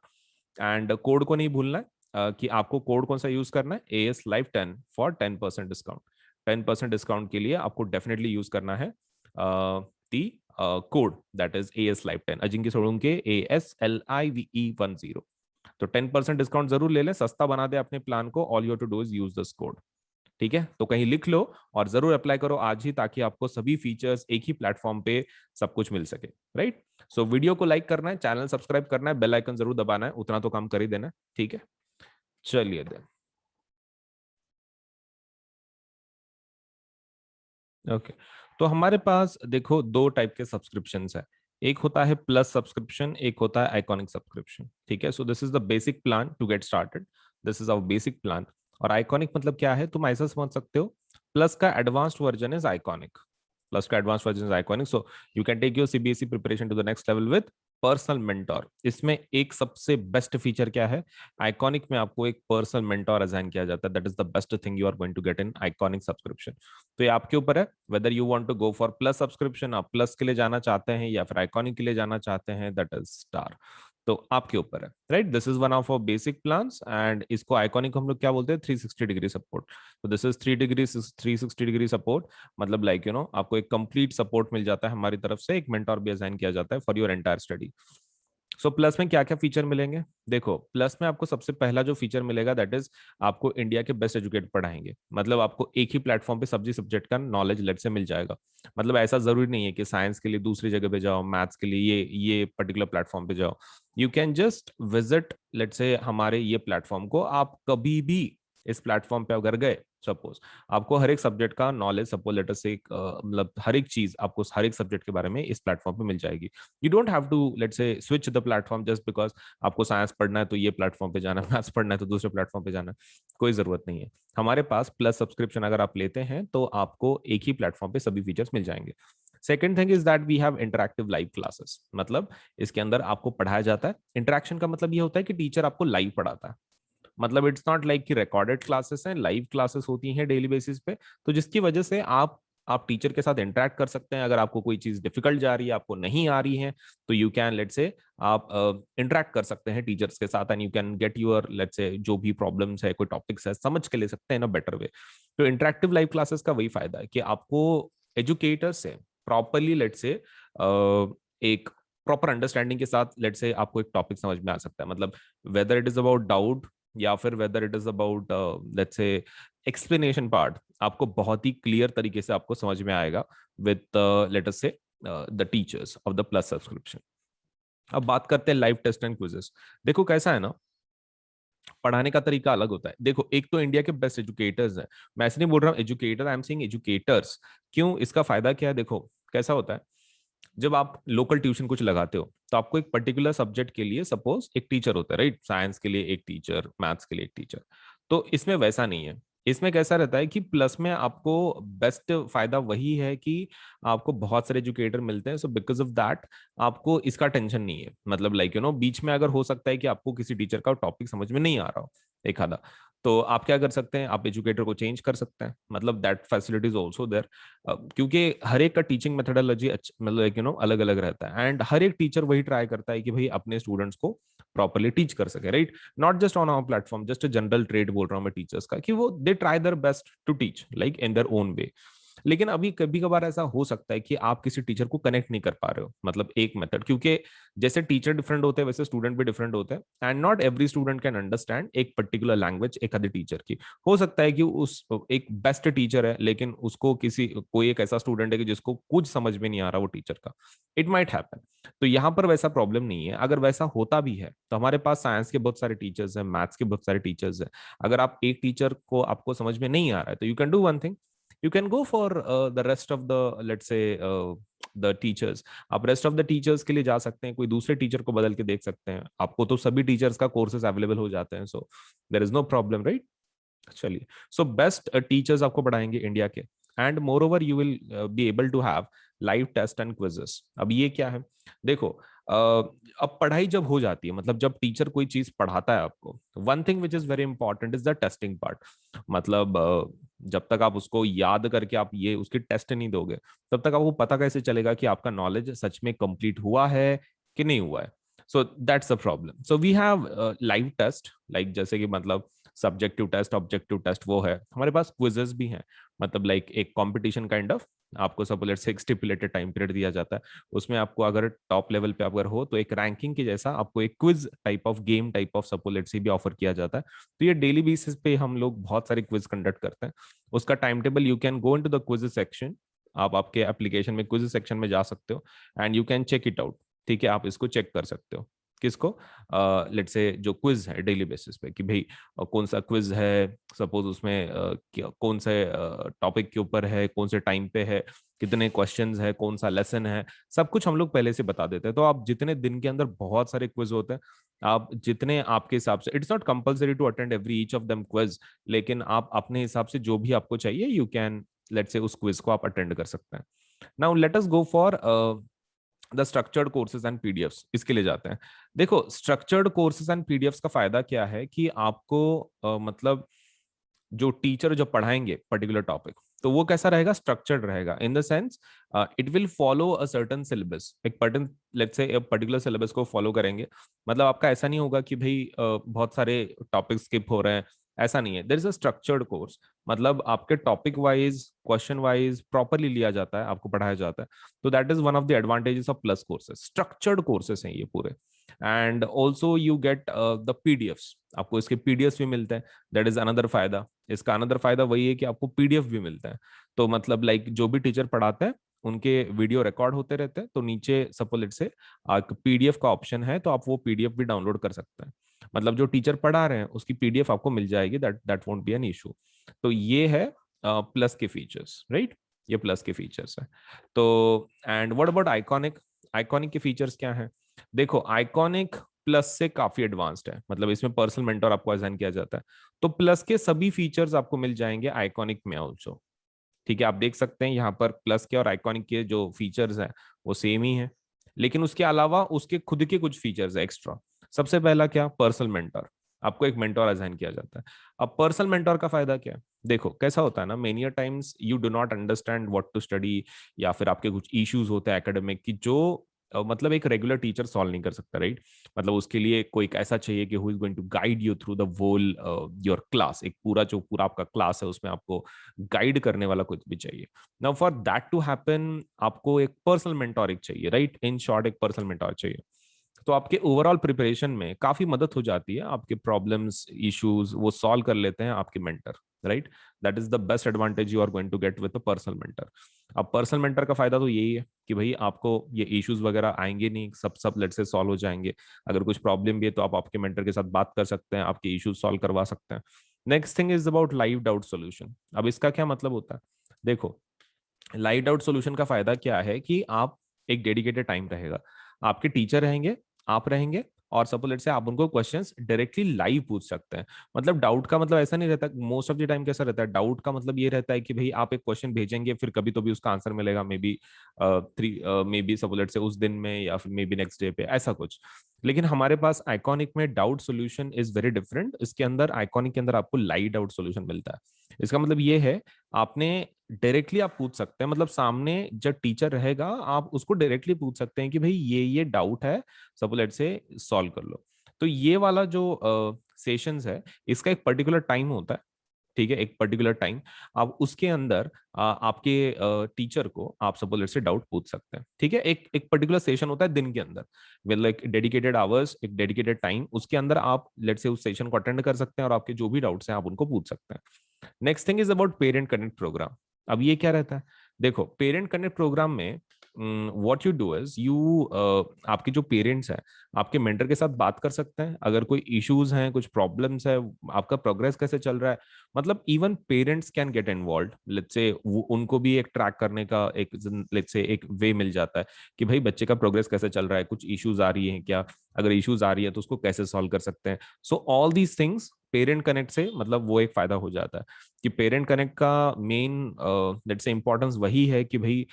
And code को नहीं भूलना है कि आपको कोड कौन सा यूज करना है, AS Live 10 for 10% discount. 10% discount के लिए आपको डेफिनेटली यूज करना है दी code that is AS Live 10, Ajinkya Solanke ASLIVE10। तो 10% डिस्काउंट जरूर ले लें, सस्ता बना दे अपने प्लान को। All you to do is use this code. ठीक है, तो कहीं लिख लो और जरूर अप्लाई करो आज ही, ताकि आपको सभी फीचर्स एक ही प्लेटफॉर्म पे सब कुछ मिल सके। राइट, सो वीडियो को लाइक करना है, चैनल सब्सक्राइब करना है, बेल आइकन जरूर दबाना है, उतना तो काम कर ही देना है। ठीक है, चलिए देन। ओके, तो हमारे पास देखो दो टाइप के सब्सक्रिप्शन है। एक होता है प्लस सब्सक्रिप्शन, एक होता है आइकॉनिक सब्सक्रिप्शन। ठीक है, so this is the basic plan to get started. This is our basic plan. और आइकॉनिक मतलब क्या है, तुम ऐसा समझ सकते हो, प्लस का advanced version is iconic. Plus का advance version is iconic, so you can take your CBSE preparation to the next level with personal mentor. इसमें एक सबसे बेस्ट फीचर क्या है, आइकॉनिक में आपको एक पर्सनल मेंटोर असाइन किया जाता है। That is the best thing you are going to get in iconic subscription. तो ये आपके ऊपर है whether you want to go for plus subscription, आप प्लस के लिए जाना चाहते हैं या फिर आइकॉनिक के लिए जाना चाहते हैं, दैट इज स्टार। तो आपके ऊपर है। Right, this is one of our basic plans, and इसको आइकॉनिक हम लोग क्या बोलते हैं, 360 डिग्री सपोर्ट। तो दिस इज 360 डिग्री सपोर्ट। मतलब लाइक यू नो आपको एक कंप्लीट सपोर्ट मिल जाता है हमारी तरफ से, एक मेंटोर भी असाइन किया जाता है for your entire study. So plus में क्या क्या फीचर मिलेंगे, देखो प्लस में आपको सबसे पहला जो फीचर मिलेगा दैट इज आपको इंडिया के बेस्ट एजुकेट पढ़ाएंगे। मतलब आपको एक ही प्लेटफॉर्म पे सब्जी सब्जेक्ट का नॉलेज लेट से मिल जाएगा। मतलब ऐसा जरूरी नहीं है कि साइंस के लिए दूसरी जगह पे जाओ, मैथ्स के लिए ये पर्टिकुलर प्लेटफॉर्म पे जाओ। You can just visit let say हमारे ये प्लेटफॉर्म को, आप कभी भी इस प्लेटफॉर्म पे अगर गए, सपोज आपको हर एक सब्जेक्ट का नॉलेज, सपोज लेटर से मतलब हर एक चीज आपको हर एक सब्जेक्ट के बारे में इस प्लेटफॉर्म पे मिल जाएगी। You don't have to let say switch the platform just because आपको साइंस पढ़ना है तो ये प्लेटफॉर्म पे जाना है, मैथ्स पढ़ना है तो दूसरे प्लेटफॉर्म पे जाना है। कोई जरूरत नहीं है। हमारे पास प्लस सब्सक्रिप्शन अगर आप लेते हैं तो आपको एक ही प्लेटफॉर्म पे सभी फीचर्स मिल जाएंगे। Second thing is that we have interactive live classes. मतलब इसके अंदर आपको पढ़ाया जाता है। इंटरेक्शन का मतलब ये होता है कि टीचर आपको लाइव पढ़ाता है। मतलब इट्स नॉट लाइक कि रिकॉर्डेड क्लासेस हैं, लाइव क्लासेस होती हैं डेली बेसिस पे। तो जिसकी वजह से आप टीचर के साथ इंटरेक्ट कर सकते हैं। अगर आपको कोई चीज डिफिकल्ट जा रही है, आपको नहीं आ रही है, तो यू कैन लेट से आप इंटरेक्ट कर सकते हैं टीचर्स के साथ, and you can get your let say जो भी प्रॉब्लम्स है, कोई टॉपिक्स है, समझ के ले सकते हैं इन अ बेटर वे। तो इंटरेक्टिव लाइव क्लासेस का वही फायदा है कि आपको एजुकेटर से प्रॉपरली लेट से एक प्रॉपर अंडरस्टैंडिंग के साथ लेट से आपको एक टॉपिक समझ में आ सकता है। मतलब whether it is about doubt या फिर whether it is about let's say explanation part, आपको बहुत ही क्लियर तरीके से आपको समझ में आएगा विद लेट अस से the teachers of the Plus subscription. अब बात करते हैं लाइव टेस्ट एंड क्विजेस। देखो कैसा है ना, पढ़ाने का तरीका अलग होता है। देखो एक तो इंडिया के बेस्ट एजुकेटर्स हैं। मैं ऐसे नहीं बोल रहा हूँ educator, I am saying educators. क्यों, इसका फायदा क्या है, देखो कैसा होता है। जब आप लोकल ट्यूशन कुछ लगाते हो तो आपको एक पर्टिकुलर सब्जेक्ट के लिए सपोज एक टीचर होता है, राइट। साइंस के लिए एक टीचर, मैथ्स के लिए एक टीचर। तो इसमें वैसा नहीं है। इसमें कैसा रहता है कि प्लस में आपको बेस्ट फायदा वही है कि आपको बहुत सारे एजुकेटर मिलते हैं। सो बिकॉज ऑफ दैट आपको इसका टेंशन नहीं है। मतलब लाइक यू नो बीच में अगर हो सकता है कि आपको किसी टीचर का टॉपिक समझ में नहीं आ रहा हो एक आधा, तो आप क्या कर सकते हैं, आप एजुकेटर को चेंज कर सकते हैं। मतलब that facility is also there. क्योंकि हर एक का टीचिंग मेथोडोलॉजी मतलब यू नो अलग अलग रहता है, एंड हर एक टीचर वही ट्राई करता है कि भाई अपने स्टूडेंट्स को प्रॉपरली टीच कर सके, right. Not just on our platform, just general trade बोल रहा हूँ मैं टीचर्स का, कि वो they try their best to teach like in their own way. लेकिन अभी कभी कभार ऐसा हो सकता है कि आप किसी टीचर को कनेक्ट नहीं कर पा रहे हो, मतलब एक मेथड, क्योंकि जैसे टीचर डिफरेंट होते हैं वैसे स्टूडेंट भी डिफरेंट होते हैं, and not every student can understand एक पर्टिकुलर लैंग्वेज एक आधे टीचर की। हो सकता है कि उस एक बेस्ट टीचर है लेकिन उसको किसी कोई एक ऐसा स्टूडेंट है कि जिसको कुछ समझ में नहीं आ रहा वो टीचर का। It might happen. तो यहाँ पर वैसा प्रॉब्लम नहीं है। अगर वैसा होता भी है तो हमारे पास साइंस के बहुत सारे टीचर्स हैं, मैथ्स के बहुत सारे टीचर्स हैं। अगर आप एक टीचर को आपको समझ में नहीं आ रहा है तो you can do one thing, you can go for the rest of the let's say the teachers। आप रेस्ट ऑफ द टीचर्स के लिए जा सकते हैं, कोई दूसरे टीचर को बदल के देख सकते हैं। आपको तो सभी टीचर्स का कोर्सेज अवेलेबल हो जाते हैं, so there is no problem, right. चलिए, सो बेस्ट टीचर्स आपको पढ़ाएंगे इंडिया के, and moreover you will be able to have live test and quizzes. अब ये क्या है, देखो अब पढ़ाई जब हो जाती है, मतलब जब टीचर कोई चीज पढ़ाता है आपको, one thing which is very important is the testing part. मतलब जब तक आप उसको याद करके आप ये उसकी टेस्ट नहीं दोगे, तब तक आपको पता कैसे चलेगा कि आपका नॉलेज सच में कंप्लीट हुआ है कि नहीं हुआ है। So that's the problem. So we have live test, like जैसे कि मतलब सब्जेक्टिव टेस्ट, ऑब्जेक्टिव टेस्ट वो है. हमारे पास क्विजेस भी हैं, मतलब लाइक एक कंपटीशन काइंड ऑफ. आपको सपोज लेट्स से एक स्टिपुलेटेड टाइम पीरियड दिया जाता है, उसमें आपको अगर टॉप लेवल पे अगर हो तो एक रैंकिंग के जैसा आपको एक quiz type of, game type of suppose let's से भी ऑफर किया जाता है. तो ये डेली बेसिस पे हम लोग बहुत सारे क्विज कंडक्ट करते हैं. उसका time table, you can go into the quiz section. आप आपके एप्लीकेशन में क्विज सेक्शन में जा सकते हो and you can check it out. ठीक है, आप इसको चेक कर सकते हो. किसको? लेट्स से जो क्विज है डेली बेसिस पे, कि भाई कौन सा क्विज है, सपोज उसमें कौन से टॉपिक के ऊपर है, कौन से टाइम पे है, कितने क्वेश्चंस है, कौन सा लेसन है, सब कुछ हम लोग पहले से बता देते हैं. तो आप जितने दिन के अंदर बहुत सारे क्विज होते हैं, आप जितने आपके हिसाब से, it's not compulsory to attend every each of them quiz, लेकिन आप अपने हिसाब से जो भी आपको चाहिए यू कैन, लेट्स से उस क्विज को आप अटेंड कर सकते हैं. Now let us go for the structured courses and PDFs. इसके लिए जाते हैं. देखो, स्ट्रक्चर्ड कोर्सेज एंड पीडीएफ्स का फायदा क्या है कि आपको मतलब जो टीचर जो पढ़ाएंगे पर्टिकुलर टॉपिक, तो वो कैसा रहेगा? स्ट्रक्चर्ड रहेगा, in the sense it will follow a certain syllabus. एक particular, let's say particular syllabus को फॉलो करेंगे. मतलब आपका ऐसा नहीं होगा कि भाई बहुत सारे टॉपिक स्किप हो रहे हैं, ऐसा नहीं है. There is a structured course, मतलब आपके topic wise, question wise properly लिया जाता है, आपको पढ़ाया जाता है. तो that is one of the advantages of plus courses. Structured courses हैं ये पूरे. And also you get the PDFs, आपको इसके पीडीएफ्स भी मिलते हैं. दैट इज अनदर फायदा. इसका अनदर फायदा वही है कि आपको पीडीएफ भी मिलता है. तो मतलब लाइक जो भी टीचर पढ़ाते हैं उनके वीडियो रिकॉर्ड होते रहते हैं, तो नीचे सपोज लेट से पीडीएफ का ऑप्शन है, तो आप वो पीडीएफ भी डाउनलोड कर सकते हैं. मतलब जो टीचर पढ़ा रहे हैं उसकी पीडीएफ आपको मिल जाएगी. That that won't be an issue. तो ये है प्लस के फीचर्स, राइट? ये प्लस के फीचर्स है. तो and what about iconic? Iconic के फीचर्स क्या है? देखो, आइकॉनिक प्लस से काफी एडवांस्ड है, मतलब इसमें पर्सनल मेंटर आपको असाइन किया जाता है. तो प्लस के सभी फीचर्स आपको मिल जाएंगे आइकॉनिक में ऑल्सो. ठीक है, आप देख सकते हैं यहाँ पर प्लस के और आइकॉनिक के जो फीचर्स हैं वो सेम ही है, लेकिन उसके अलावा उसके खुद के कुछ फीचर्स है एक्स्ट्रा. सबसे पहला क्या? Personal mentor. आपको एक मेंटर असाइन किया जाता है. अब पर्सनल मेंटर का फायदा क्या है? देखो कैसा होता है ना, many times you do not understand what to study, या फिर आपके कुछ इश्यूज होते हैं एकेडमिक की, जो मतलब एक रेगुलर टीचर सॉल्व नहीं कर सकता, राइट? मतलब उसके लिए कोई एक ऐसा चाहिए कि who is going to guide you through the whole your class. एक पूरा जो पूरा आपका क्लास है उसमें आपको गाइड करने वाला कुछ भी चाहिए. Now for that to happen आपको एक पर्सनल मेंटोर चाहिए, राइट? इन शॉर्ट एक पर्सनल मेंटोर चाहिए. तो आपके ओवरऑल प्रिपरेशन में काफी मदद हो जाती है. आपके प्रॉब्लम्स, इश्यूज वो सॉल्व कर लेते हैं आपके mentor, right? That is the best advantage you are going to get with a personal mentor. अब पर्सनल मेंटर का फायदा तो यही है कि भाई आपको ये इश्यूज वगैरह आएंगे नहीं, सब सब लेट से सॉल्व हो जाएंगे. अगर कुछ प्रॉब्लम भी है तो आप आपके मेंटर के साथ बात कर सकते हैं, आपके इश्यूज सॉल्व करवा सकते हैं. Next thing is about live doubt solution. अब इसका क्या मतलब होता है? देखो, लाइट आउट सॉल्यूशन का फायदा क्या है कि आप, एक डेडिकेटेड टाइम रहेगा, आपके टीचर रहेंगे, आप रहेंगे, और सपोज लेट से आप उनको क्वेश्चंस डायरेक्टली लाइव पूछ सकते हैं. मतलब डाउट का मतलब ऐसा नहीं रहता. मोस्ट ऑफ द टाइम कैसा रहता है? डाउट का मतलब ये रहता है कि भाई आप एक क्वेश्चन भेजेंगे, फिर कभी तो भी उसका आंसर मिलेगा, may be three, may be suppose let से उस दिन में, या फिर मे बी नेक्स्ट डे पे, ऐसा कुछ. लेकिन हमारे पास आइकॉनिक में doubt solution is very different. इसके अंदर, आइकॉनिक के अंदर आपको लाइव डाउट सोल्यूशन मिलता है. इसका मतलब ये है, आपने डायरेक्टली आप पूछ सकते हैं, मतलब सामने जब टीचर रहेगा आप उसको डायरेक्टली पूछ सकते हैं कि भाई ये डाउट है, सपोज लेट से सॉल्व कर लो. तो ये वाला जो सेशंस है, इसका एक पर्टिकुलर टाइम होता है. ठीक है, एक पर्टिकुलर टाइम. आप उसके अंदर आपके टीचर को आप सपोज लेट से डाउट पूछ सकते हैं. ठीक है, एक एक पर्टिकुलर सेशन होता है दिन के अंदर, मतलब एक डेडिकेटेड आवर्स, एक डेडिकेटेड टाइम, उसके अंदर आप लेट से उस सेशन को अटेंड कर सकते हैं और आपके जो भी डाउट्स हैं आप उनको पूछ सकते हैं. Next thing is about parent connect program. अब ये क्या रहता है? देखो, पेरेंट कनेक्ट प्रोग्राम में what you do is you, आपके जो पेरेंट्स हैं आपके मेंटर के साथ बात कर सकते हैं. अगर कोई इश्यूज हैं, कुछ प्रॉब्लम्स है, आपका प्रोग्रेस कैसे चल रहा है, मतलब even parents can get involve. Let's say उनको भी एक ट्रैक करने का एक, लेट्स से एक वे मिल जाता है कि भाई बच्चे का प्रोग्रेस कैसे चल रहा है, कुछ इश्यूज आ रही हैं क्या, अगर इश्यूज आ रही है तो उसको कैसे सॉल्व कर सकते हैं. So all these things parent connect से, मतलब वो एक फायदा हो जाता है कि पेरेंट कनेक्ट का मेन लेट्स से इंपॉर्टेंस वही है कि भाई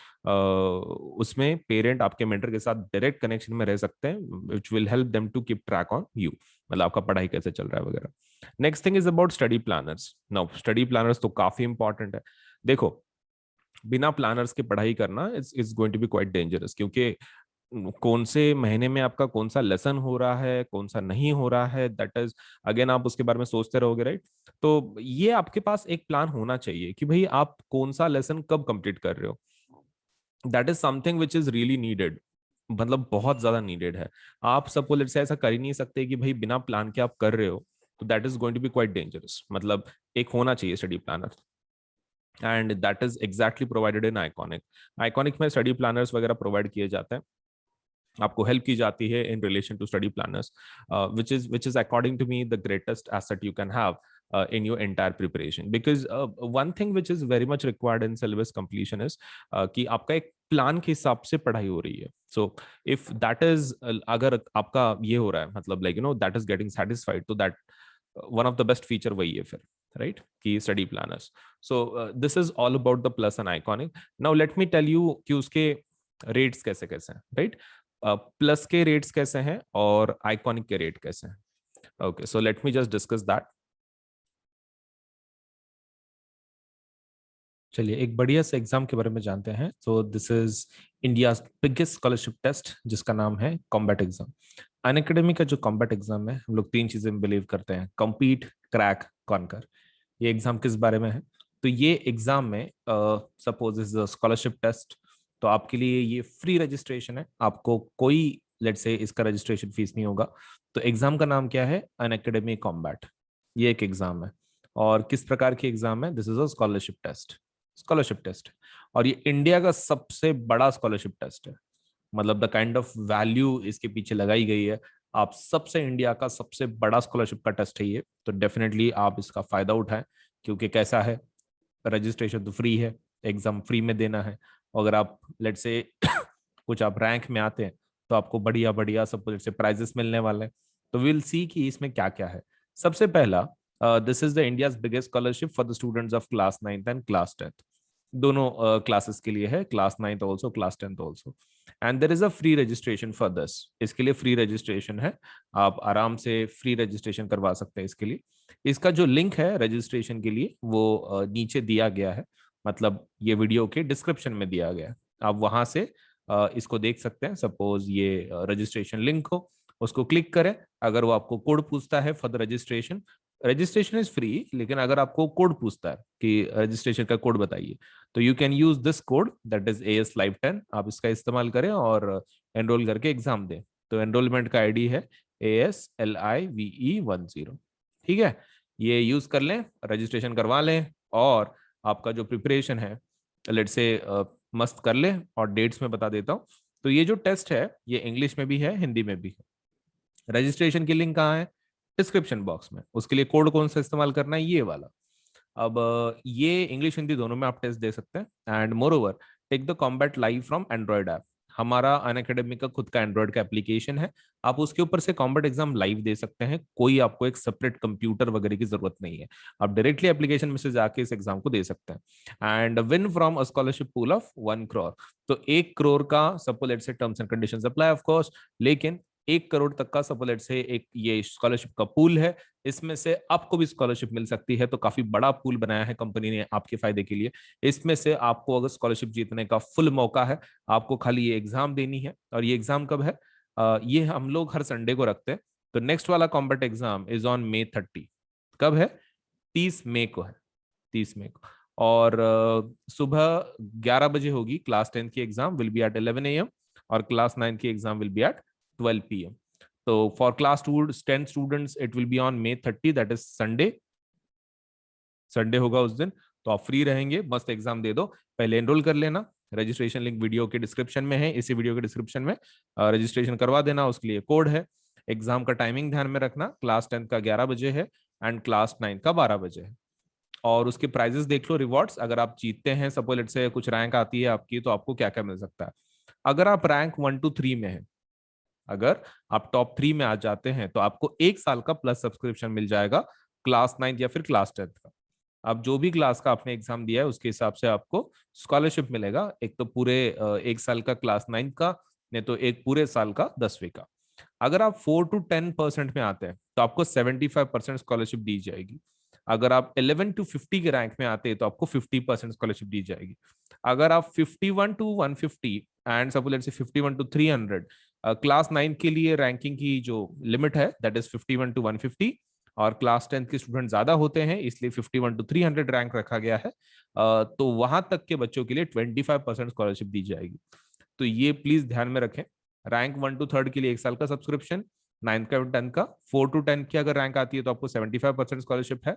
उसमें पेरेंट आपके मेंटर के साथ डायरेक्ट कनेक्शन में रह सकते हैं, which will help them to keep track on you, मतलब आपका पढ़ाई कैसे चल रहा है वगैरह. Next thing is about study planners. Now study planners तो काफी इंपॉर्टेंट है. देखो, बिना प्लानर्स के पढ़ाई करना is going to be quite dangerous, क्योंकि कौन से महीने में आपका कौन सा लेसन हो रहा है, कौन सा नहीं हो रहा है, दैट इज अगेन आप उसके बारे में सोचते रहोगे, राइट? तो ये आपके पास एक प्लान होना चाहिए कि भाई आप कौन सा लेसन कब कंप्लीट कर रहे हो। That is something which is really needed, मतलब बहुत ज्यादा नीडेड है। आप सपोज से ऐसा कर ही नहीं सकते कि भाई बिना प्लान के आप कर रहे हो, तो that is going to be quite dangerous. मतलब एक होना चाहिए study planner, and that is exactly provided in Iconic. Iconic में स्टडी प्लानर्स वगैरह प्रोवाइड किए जाते हैं, आपको हेल्प की जाती है in relation to study planners, which is according to me the greatest asset you can have in your entire preparation, because one thing which is very much required in syllabus completion is कि आपका एक प्लान के हिसाब से पढ़ाई हो रही है। सो इफ दैट इज, अगर आपका ये हो रहा है, मतलब like that is getting satisfied, तो that one of the best feature वही है फिर, राइट, कि study planners. So this is all about the plus and iconic. Now let me tell you कि उसके रेट्स कैसे कैसे हैं, राइट? प्लस के रेट्स कैसे हैं और आइकॉनिक के रेट कैसे हैं। Okay, so let me just discuss that. चलिए एक बढ़िया से एग्जाम के बारे में जानते हैं। So this is India biggest scholarship test, जिसका नाम है कॉम्बैट एग्जाम। अनएकेडमी का जो कॉम्बैट एग्जाम है, हम लोग तीन चीजें में बिलीव करते हैं: कम्पीट, क्रैक, कॉन्कर। ये एग्जाम किस बारे में है? तो ये एग्जाम में सपोज इज स्कॉलरशिप टेस्ट, तो आपके लिए ये फ्री रजिस्ट्रेशन है, आपको कोई लेट्स से इसका रजिस्ट्रेशन फीस नहीं होगा। तो एग्जाम का नाम क्या है? अनएकेडमी कॉम्बैट। ये एक एग्जाम है। और किस प्रकार की एग्जाम है? This is a scholarship test, scholarship test. और ये इंडिया का सबसे बड़ा स्कॉलरशिप टेस्ट है, मतलब द काइंड ऑफ वैल्यू इसके पीछे लगाई गई है। आप सबसे इंडिया का सबसे बड़ा स्कॉलरशिप का टेस्ट है ये, तो डेफिनेटली आप इसका फायदा उठाएं। क्योंकि कैसा है, रजिस्ट्रेशन तो फ्री है, एग्जाम फ्री में देना है। अगर आप लेट से कुछ आप रैंक में आते हैं, तो आपको बढ़िया बढ़िया सब लेट से प्राइजेस मिलने वाले हैं। तो विल सी कि इसमें क्या क्या है। सबसे पहला, this is the India's biggest scholarship for the students of class 9th and class 10th। दोनों क्लासेस के लिए है, class 9th also, class 10th also. And there is a free registration for this. इसके लिए फ्री रजिस्ट्रेशन है, आप आराम से फ्री रजिस्ट्रेशन करवा सकते हैं इसके लिए। इसका जो लिंक है रजिस्ट्रेशन के लिए, वो नीचे दिया गया है, मतलब ये वीडियो के डिस्क्रिप्शन में दिया गया है। आप वहां से इसको देख सकते हैं। सपोज ये रजिस्ट्रेशन लिंक हो, उसको क्लिक करें। अगर वो आपको कोड पूछता है for the registration, registration is free, लेकिन अगर आपको कोड पूछता है कि रजिस्ट्रेशन का कोड बताइए, तो you can use this code, that is AS Live 10। आप इसका इस्तेमाल करें और एनरोल करके एग्जाम दें। तो एनरोलमेंट का आईडी है ASLIVE10। ठीक है, ये यूज कर लें, रजिस्ट्रेशन करवा लें, और आपका जो प्रिपरेशन है लेट से मस्त कर लें। और डेट्स में बता देता हूँ। तो ये जो टेस्ट है, ये इंग्लिश में भी है, हिंदी में भी है। रजिस्ट्रेशन की लिंक कहाँ है? डिस्क्रिप्शन बॉक्स में। उसके लिए कोड कौन सा इस्तेमाल करना है? ये वाला। अब ये इंग्लिश हिंदी दोनों में आप टेस्ट दे सकते हैं। And moreover, take the Combat live from Android app. हमारा अनअकैडमी का खुद का एंड्रॉइड का एप्लीकेशन है, आप उसके ऊपर से कॉम्बैट एग्जाम लाइव दे सकते हैं। कोई आपको एक सेपरेट कंप्यूटर वगैरह की जरूरत नहीं है, आप डायरेक्टली एप्लीकेशन में से जाके इस एग्जाम को दे सकते हैं। And win from a scholarship pool of 1 crore। तो 1 crore का सपोज लेट्स से terms and conditions apply of course, लेकिन 1 crore तक का सपोज लेट्स से एक ये स्कॉलरशिप का पूल है, इसमें से आपको भी स्कॉलरशिप मिल सकती है। तो काफी बड़ा पूल बनाया है कंपनी ने आपके फायदे के लिए। इसमें से आपको अगर स्कॉलरशिप जीतने का फुल मौका है, आपको खाली ये एग्जाम देनी है। और ये एग्जाम कब है? ये हम लोग हर संडे को रखते हैं। तो नेक्स्ट वाला combat exam is on May 30। कब है? 30 मई को है, 30 मई को। और सुबह 11 बजे होगी। क्लास 10 की exam will be at 11 AM, और क्लास 9 की exam will be at 12 PM। तो for class 10 students it will be on May 30, that is Sunday. Sunday होगा उस दिन, तो आप फ्री रहेंगे, मस्त एग्जाम दे दो। पहले एनरोल कर लेना, रजिस्ट्रेशन लिंक वीडियो के डिस्क्रिप्शन में है, इसी वीडियो के डिस्क्रिप्शन में रजिस्ट्रेशन करवा देना। उसके लिए कोड है। एग्जाम का टाइमिंग ध्यान में रखना, क्लास 10 का 11 बजे है एंड क्लास 9 का 12 बजे है। और उसके प्राइजेस देख लो, रिवॉर्ड्स। अगर आप जीतते हैं, सपोज लेट से कुछ रैंक आती है आपकी, तो आपको क्या क्या मिल सकता है। अगर आप रैंक 1 to 3 में है, अगर आप टॉप 3 में आ जाते हैं, तो आपको 1 साल का प्लस सब्सक्रिप्शन मिल जाएगा, क्लास 9 या फिर क्लास 10 का। आप जो भी क्लास का आपने एग्जाम दिया है, उसके हिसाब से आपको स्कॉलरशिप मिलेगा। एक तो पूरे 1 साल का क्लास 9 का, नहीं तो एक पूरे साल का 10वीं का। अगर आप 4 to 10% में आते हैं, तो आपको 75% स्कॉलरशिप दी जाएगी। अगर आप 11 to 50 के रैंक में आते हैं, तो आपको 50% स्कॉलरशिप दी जाएगी। अगर आप 51 to 150 एंड सपोज लेट्स से 51 to 300, क्लास 9 के लिए रैंकिंग की जो लिमिट है दैट इज 51 to 150, और क्लास 10 के स्टूडेंट ज्यादा होते हैं इसलिए 51 to 300 रैंक रखा गया है। तो वहां तक के बच्चों के लिए 25% स्कॉलरशिप दी जाएगी। तो ये प्लीज ध्यान में रखें। रैंक 1 to 3 के लिए 1 साल का सब्सक्रिप्शन, 9 का 10 का, 4 to 10 की अगर रैंक आती है तो आपको 75% स्कॉलरशिप है,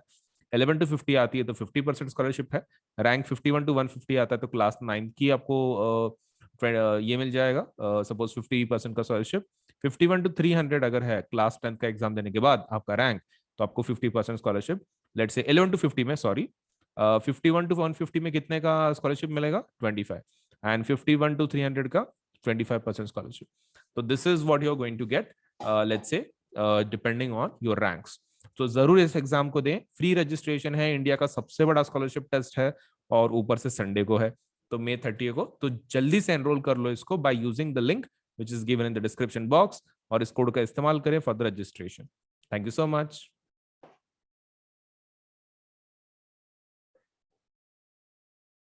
11 to 50 आती है तो 50% स्कॉलरशिप है, रैंक 51 to 150 आता है तो क्लास 9 की आपको ये मिल जाएगा सपोज 50% का स्कॉलरशिप। 51 to 300 अगर है क्लास 10 का एग्जाम देने के बाद आपका रैंक, तो आपको 50% स्कॉलरशिप। लेट से 11 to 50 में, सॉरी, 51 to 150 में कितने का स्कॉलरशिप मिलेगा? 25, एंड 51 to 300 का 25% स्कॉलरशिप। तो this is what you are going to get, let's say depending on your ranks. तो जरूर इस एग्जाम को दें, फ्री रजिस्ट्रेशन है, इंडिया का सबसे बड़ा स्कॉलरशिप टेस्ट है, और ऊपर से संडे को है, तो May 30 को। तो जल्दी से एनरोल कर लो इसको by using the link which is given in the description box, और इस कोड का इस्तेमाल करें for the registration. Thank you so much.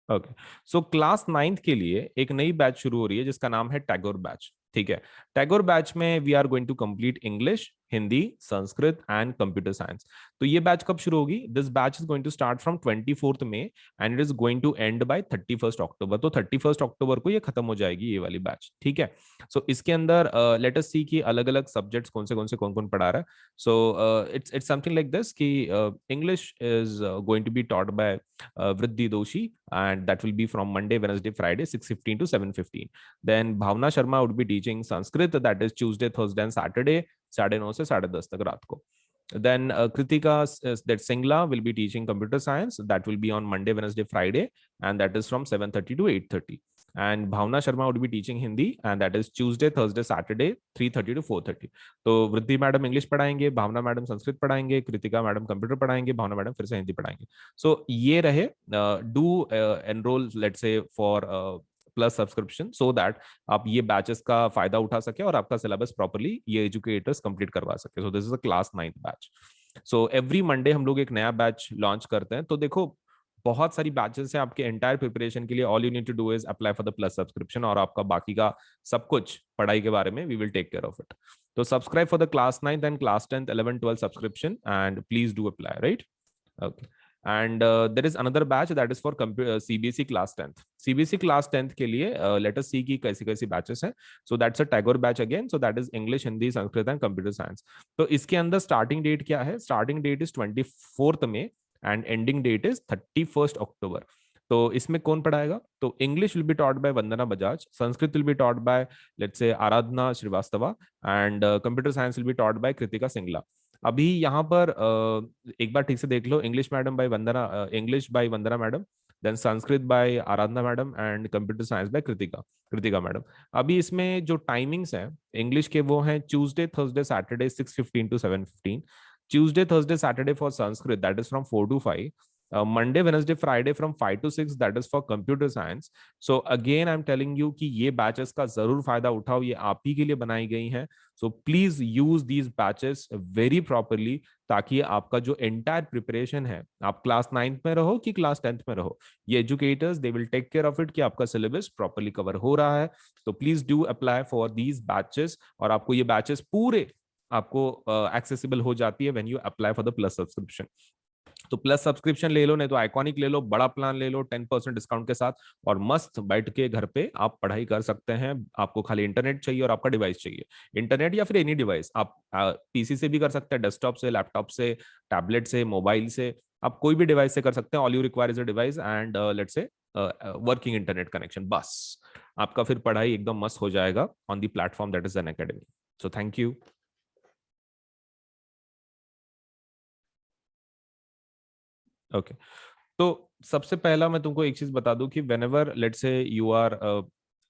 Okay, so class 9th के लिए एक नई बैच शुरू हो रही है जिसका नाम है टैगोर बैच। ठीक है, टैगोर बैच में we are going to complete English, Hindi, Sanskrit and computer science. तो ये बैच कब शुरू होगी? This batch is going to start from 24th May and it is going to end by 31st October। तो 31st October को ये खत्म हो जाएगी ये वाली बैच। ठीक है, सो इसके अंदर लेट अस सी कि अलग अलग सब्जेक्ट्स कौन कौन पढ़ा रहा है। So it's something like this कि English is going to be taught by Vriddhi Doshi, and that will be from Monday, Wednesday, Friday, 6:15 to 7:15. Then Bhavna Sharma would be teaching Sanskrit, that is Tuesday, Thursday, and Saturday, 9:30 से 10:30 तक रात को. Then Kritika, that Singla will be teaching computer science. That will be on Monday, Wednesday, Friday, and that is from 7:30 to 8:30. And Bhavna Sharma would be teaching Hindi, and that is Tuesday, Thursday, Saturday, 3:30 to 4:30. तो वृद्धि मैडम इंग्लिश पढ़ाएंगे, भावना मैडम संस्कृत पढ़ाएंगे, कृतिका मैडम कंप्यूटर पढ़ाएंगे, भावना मैडम फिर से हिंदी पढ़ाएंगे। सो ये रहे, do enrol let's say for plus subscription so that आप ये बैचेस का फायदा उठा सके और आपका सिलेबस प्रॉपर्ली ये एजुकेटर्स कंप्लीट करवा सके। सो this is a class 9th batch. So every Monday हम लोग एक नया बैच लॉन्च करते हैं। तो देखो, बहुत सारी बैचेस हैं आपके एंटायर प्रिपरेशन के लिए। All you need to do is apply for the Plus subscription, और आपका बाकी का सब कुछ पढ़ाई के बारे में we will take care of it. तो subscribe for the class 9th and class 10th 11 12 subscription and please do apply, right? Okay. And there is another batch that is for CBSE class 10th. CBSE class 10th के लिए let us see कि कैसी कैसी batches हैं. So that's a Tagore batch again. So that is English, Hindi, Sanskrit and Computer Science. तो इसके अंदर starting date क्या है? Starting date is 24th May and ending date is 31st October. तो इसमें कौन पढ़ाएगा? तो English will be taught by Vandana Bajaj, Sanskrit will be taught by let's say Aradhana Srivastava, and computer science will be taught by Kritika Singla. अभी यहाँ पर एक बार ठीक से देख लो, English madam by Vandana, English by Vandana madam, then Sanskrit by Aradhana madam and computer science by Kritika madam. अभी इसमें जो टाइमिंग्स हैं इंग्लिश के वो हैं Tuesday Thursday Saturday 6:15 to 7:15, Tuesday Thursday Saturday for Sanskrit that is from 4 to 5, Monday, Wednesday, Friday from 5 to 6 that is for computer science. So again I'm telling you कि ये बैचेस का जरूर फायदा उठाओ, ये आप ही के लिए बनाई गई हैं। So please use these batches very properly ताकि आपका जो एंटायर प्रिपरेशन है, आप क्लास 9th में रहो कि क्लास 10th में रहो, ये educators they will take care of it कि आपका सिलेबस प्रॉपर्ली कवर हो रहा है। तो please do apply for these batches, और आपको ये बैचेस पूरे आपको एक्सेसिबल हो जाती है when you apply for the Plus subscription. तो प्लस सब्सक्रिप्शन ले लो, नहीं तो आइकॉनिक ले लो, बड़ा प्लान ले लो 10% डिस्काउंट के साथ, और मस्त बैठ के घर पे आप पढ़ाई कर सकते हैं। आपको खाली इंटरनेट चाहिए और आपका डिवाइस चाहिए, इंटरनेट या फिर एनी डिवाइस। आप पीसी से भी कर सकते हैं, डेस्कटॉप से, लैपटॉप से, टैबलेट से, मोबाइल से, आप कोई भी डिवाइस से कर सकते हैं। All you require is a device and let's say working internet connection, बस आपका फिर पढ़ाई एकदम मस्त हो जाएगा on the platform that is Unacademy. So thank you. Okay, तो सबसे पहला मैं तुमको एक चीज बता दूं कि whenever let's say you are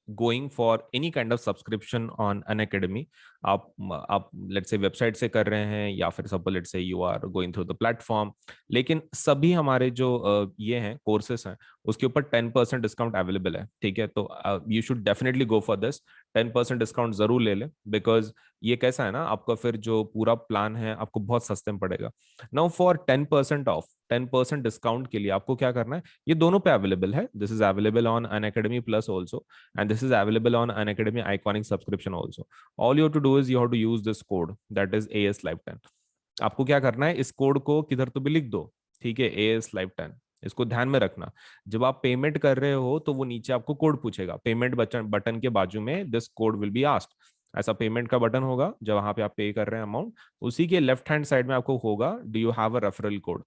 going for any kind of subscription on an academy, आप let's say वेबसाइट से कर रहे हैं या फिर सब let's say you are going through the platform, लेकिन सभी हमारे जो ये हैं कोर्सेस हैं उसके ऊपर 10% डिस्काउंट अवेलेबल है, ठीक है। तो you should definitely go for this, 10% discount जरूर ले लें, बिकॉज ये कैसा है ना, आपका फिर जो पूरा प्लान है आपको बहुत सस्ते में पड़ेगा। नाउ फॉर 10% ऑफ, 10% डिस्काउंट के लिए आपको क्या करना है, ये दोनों पे अवेलेबल है, this is available on Unacademy Plus also, and this is available on Unacademy Iconic subscription also. All you have to do is you have to use this code, that is AS Live 10। आपको क्या करना है, इस कोड को किधर तो भी लिख दो, ठीक है, AS Live 10। इसको ध्यान में रखना, जब आप पेमेंट कर रहे हो तो वो नीचे आपको कोड पूछेगा, पेमेंट बटन बटन के बाजू में this code will be asked, ऐसा पेमेंट का बटन होगा जब वहां पे आप पे कर रहे हैं अमाउंट, उसी के लेफ्ट हैंड साइड में आपको होगा do you have a referral code,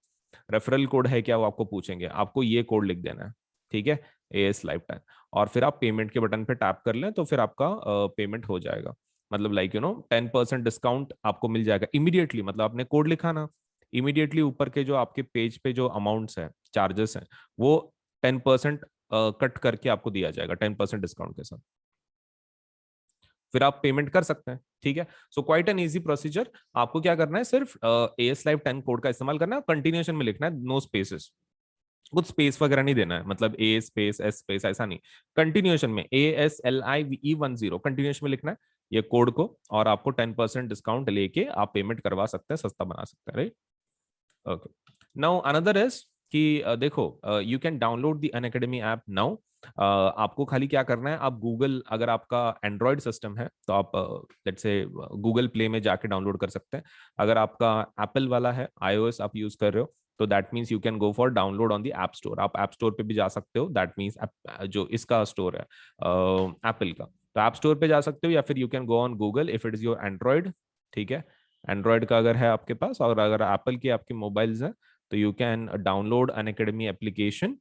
referral code है क्या वो आपको पूछेंगे, आपको ये कोड लिख देना है, ठीक है, AS Live 10। और फिर आप पेमेंट के बटन पे टैप कर लें तो फिर आपका पेमेंट हो जाएगा, मतलब लाइक 10% डिस्काउंट आपको मिल जाएगा इमीडिएटली, मतलब आपने कोड लिखा ना, इमीडिएटली ऊपर के जो आपके पेज पे जो अमाउंट्स है, चार्जेस हैं, वो 10% कट करके आपको दिया जाएगा 10% डिस्काउंट के साथ, फिर आप पेमेंट कर सकते हैं, ठीक है। So quite an easy procedure. आपको क्या करना है, सिर्फ AS Live 10 कोड का इस्तेमाल करना है, कंटिन्यूएशन में लिखना है, नो स्पेसेस, कुछ स्पेस वगैरह नहीं देना है, मतलब A स्पेस S स्पेस ऐसा नहीं, कंटिन्यूएशन में ASLIVE10 कंटिन्यूएशन में लिखना है ये कोड को, और आपको 10% डिस्काउंट लेके आप पेमेंट करवा सकते हैं, सस्ता बना सकते हैं, right. Okay, now another is कि देखो, you can download the Unacademy app now. आपको खाली क्या करना है, आप गूगल, अगर आपका एंड्रॉयड सिस्टम है तो आप लेट्स से गूगल प्ले में जाके डाउनलोड कर सकते हैं। अगर आपका एप्पल वाला है, iOS आप यूज कर रहे हो, तो that means you can go for download on the app store, आप ऐप स्टोर पे भी जा सकते हो, दैट मीन्स जो इसका स्टोर है एप्पल का, तो ऐप स्टोर पे जा सकते हो, या फिर you can go on Google if it is your Android, ठीक है। एंड्रॉयड का अगर है आपके पास, और अगर एप्पल के आपके मोबाइल्स हैं, तो you can download Unacademy application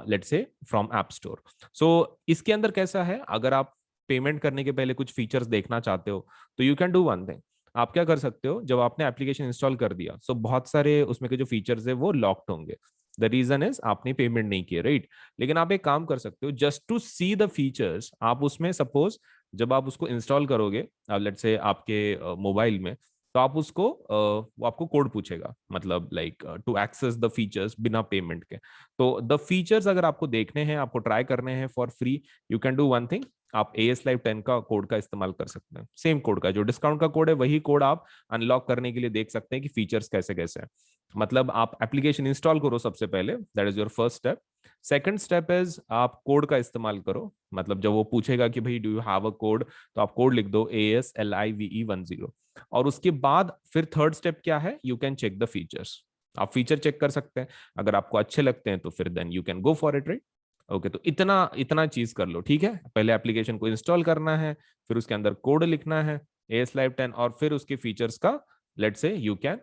let's say from app store. So इसके अंदर कैसा है, अगर आप पेमेंट करने के पहले कुछ फीचर्स देखना चाहते हो, तो you can do one thing, आप क्या कर सकते हो, जब आपने एप्लीकेशन इंस्टॉल कर दिया, सो बहुत सारे उसमें के जो फीचर्स है वो लॉक्ड होंगे, द रीजन इज आपने पेमेंट नहीं किया, राइट। लेकिन आप एक काम कर सकते हो, just to see the features, आप उसमें सपोज जब आप उसको इंस्टॉल करोगे लेट्स से आपके मोबाइल में, तो आप उसको वो आपको कोड पूछेगा, मतलब like to access the features बिना पेमेंट के। तो द फीचर्स अगर आपको देखने हैं, आपको ट्राई करने हैं for free, you can do one thing, आप AS Live 10 का कोड का इस्तेमाल कर सकते हैं, सेम कोड का जो डिस्काउंट का कोड है वही कोड आप अनलॉक करने के लिए देख सकते हैं कि फीचर्स कैसे कैसे हैं। मतलब आप एप्लीकेशन इंस्टॉल करो सबसे पहले, that is your first step. Second step is आप कोड का इस्तेमाल करो, मतलब जब वो पूछेगा कि भाई do you have a code, तो आप कोड लिख दो ASLIVE10। और उसके बाद फिर थर्ड स्टेप क्या है, you can check the features, आप फीचर चेक कर सकते हैं, अगर आपको अच्छे लगते हैं तो फिर then you can go for it, right. Okay, तो इतना इतना चीज कर लो, ठीक है। पहले एप्लीकेशन को इंस्टॉल करना है, फिर उसके अंदर कोड लिखना है AS Live 10, और फिर उसके फीचर्स का let's say you can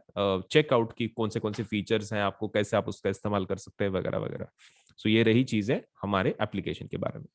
check out की कौन से फीचर्स हैं, आपको कैसे आप उसका इस्तेमाल कर सकते हैं, वगैरह वगैरह। सो ये रही चीजें हमारे एप्लीकेशन के बारे में।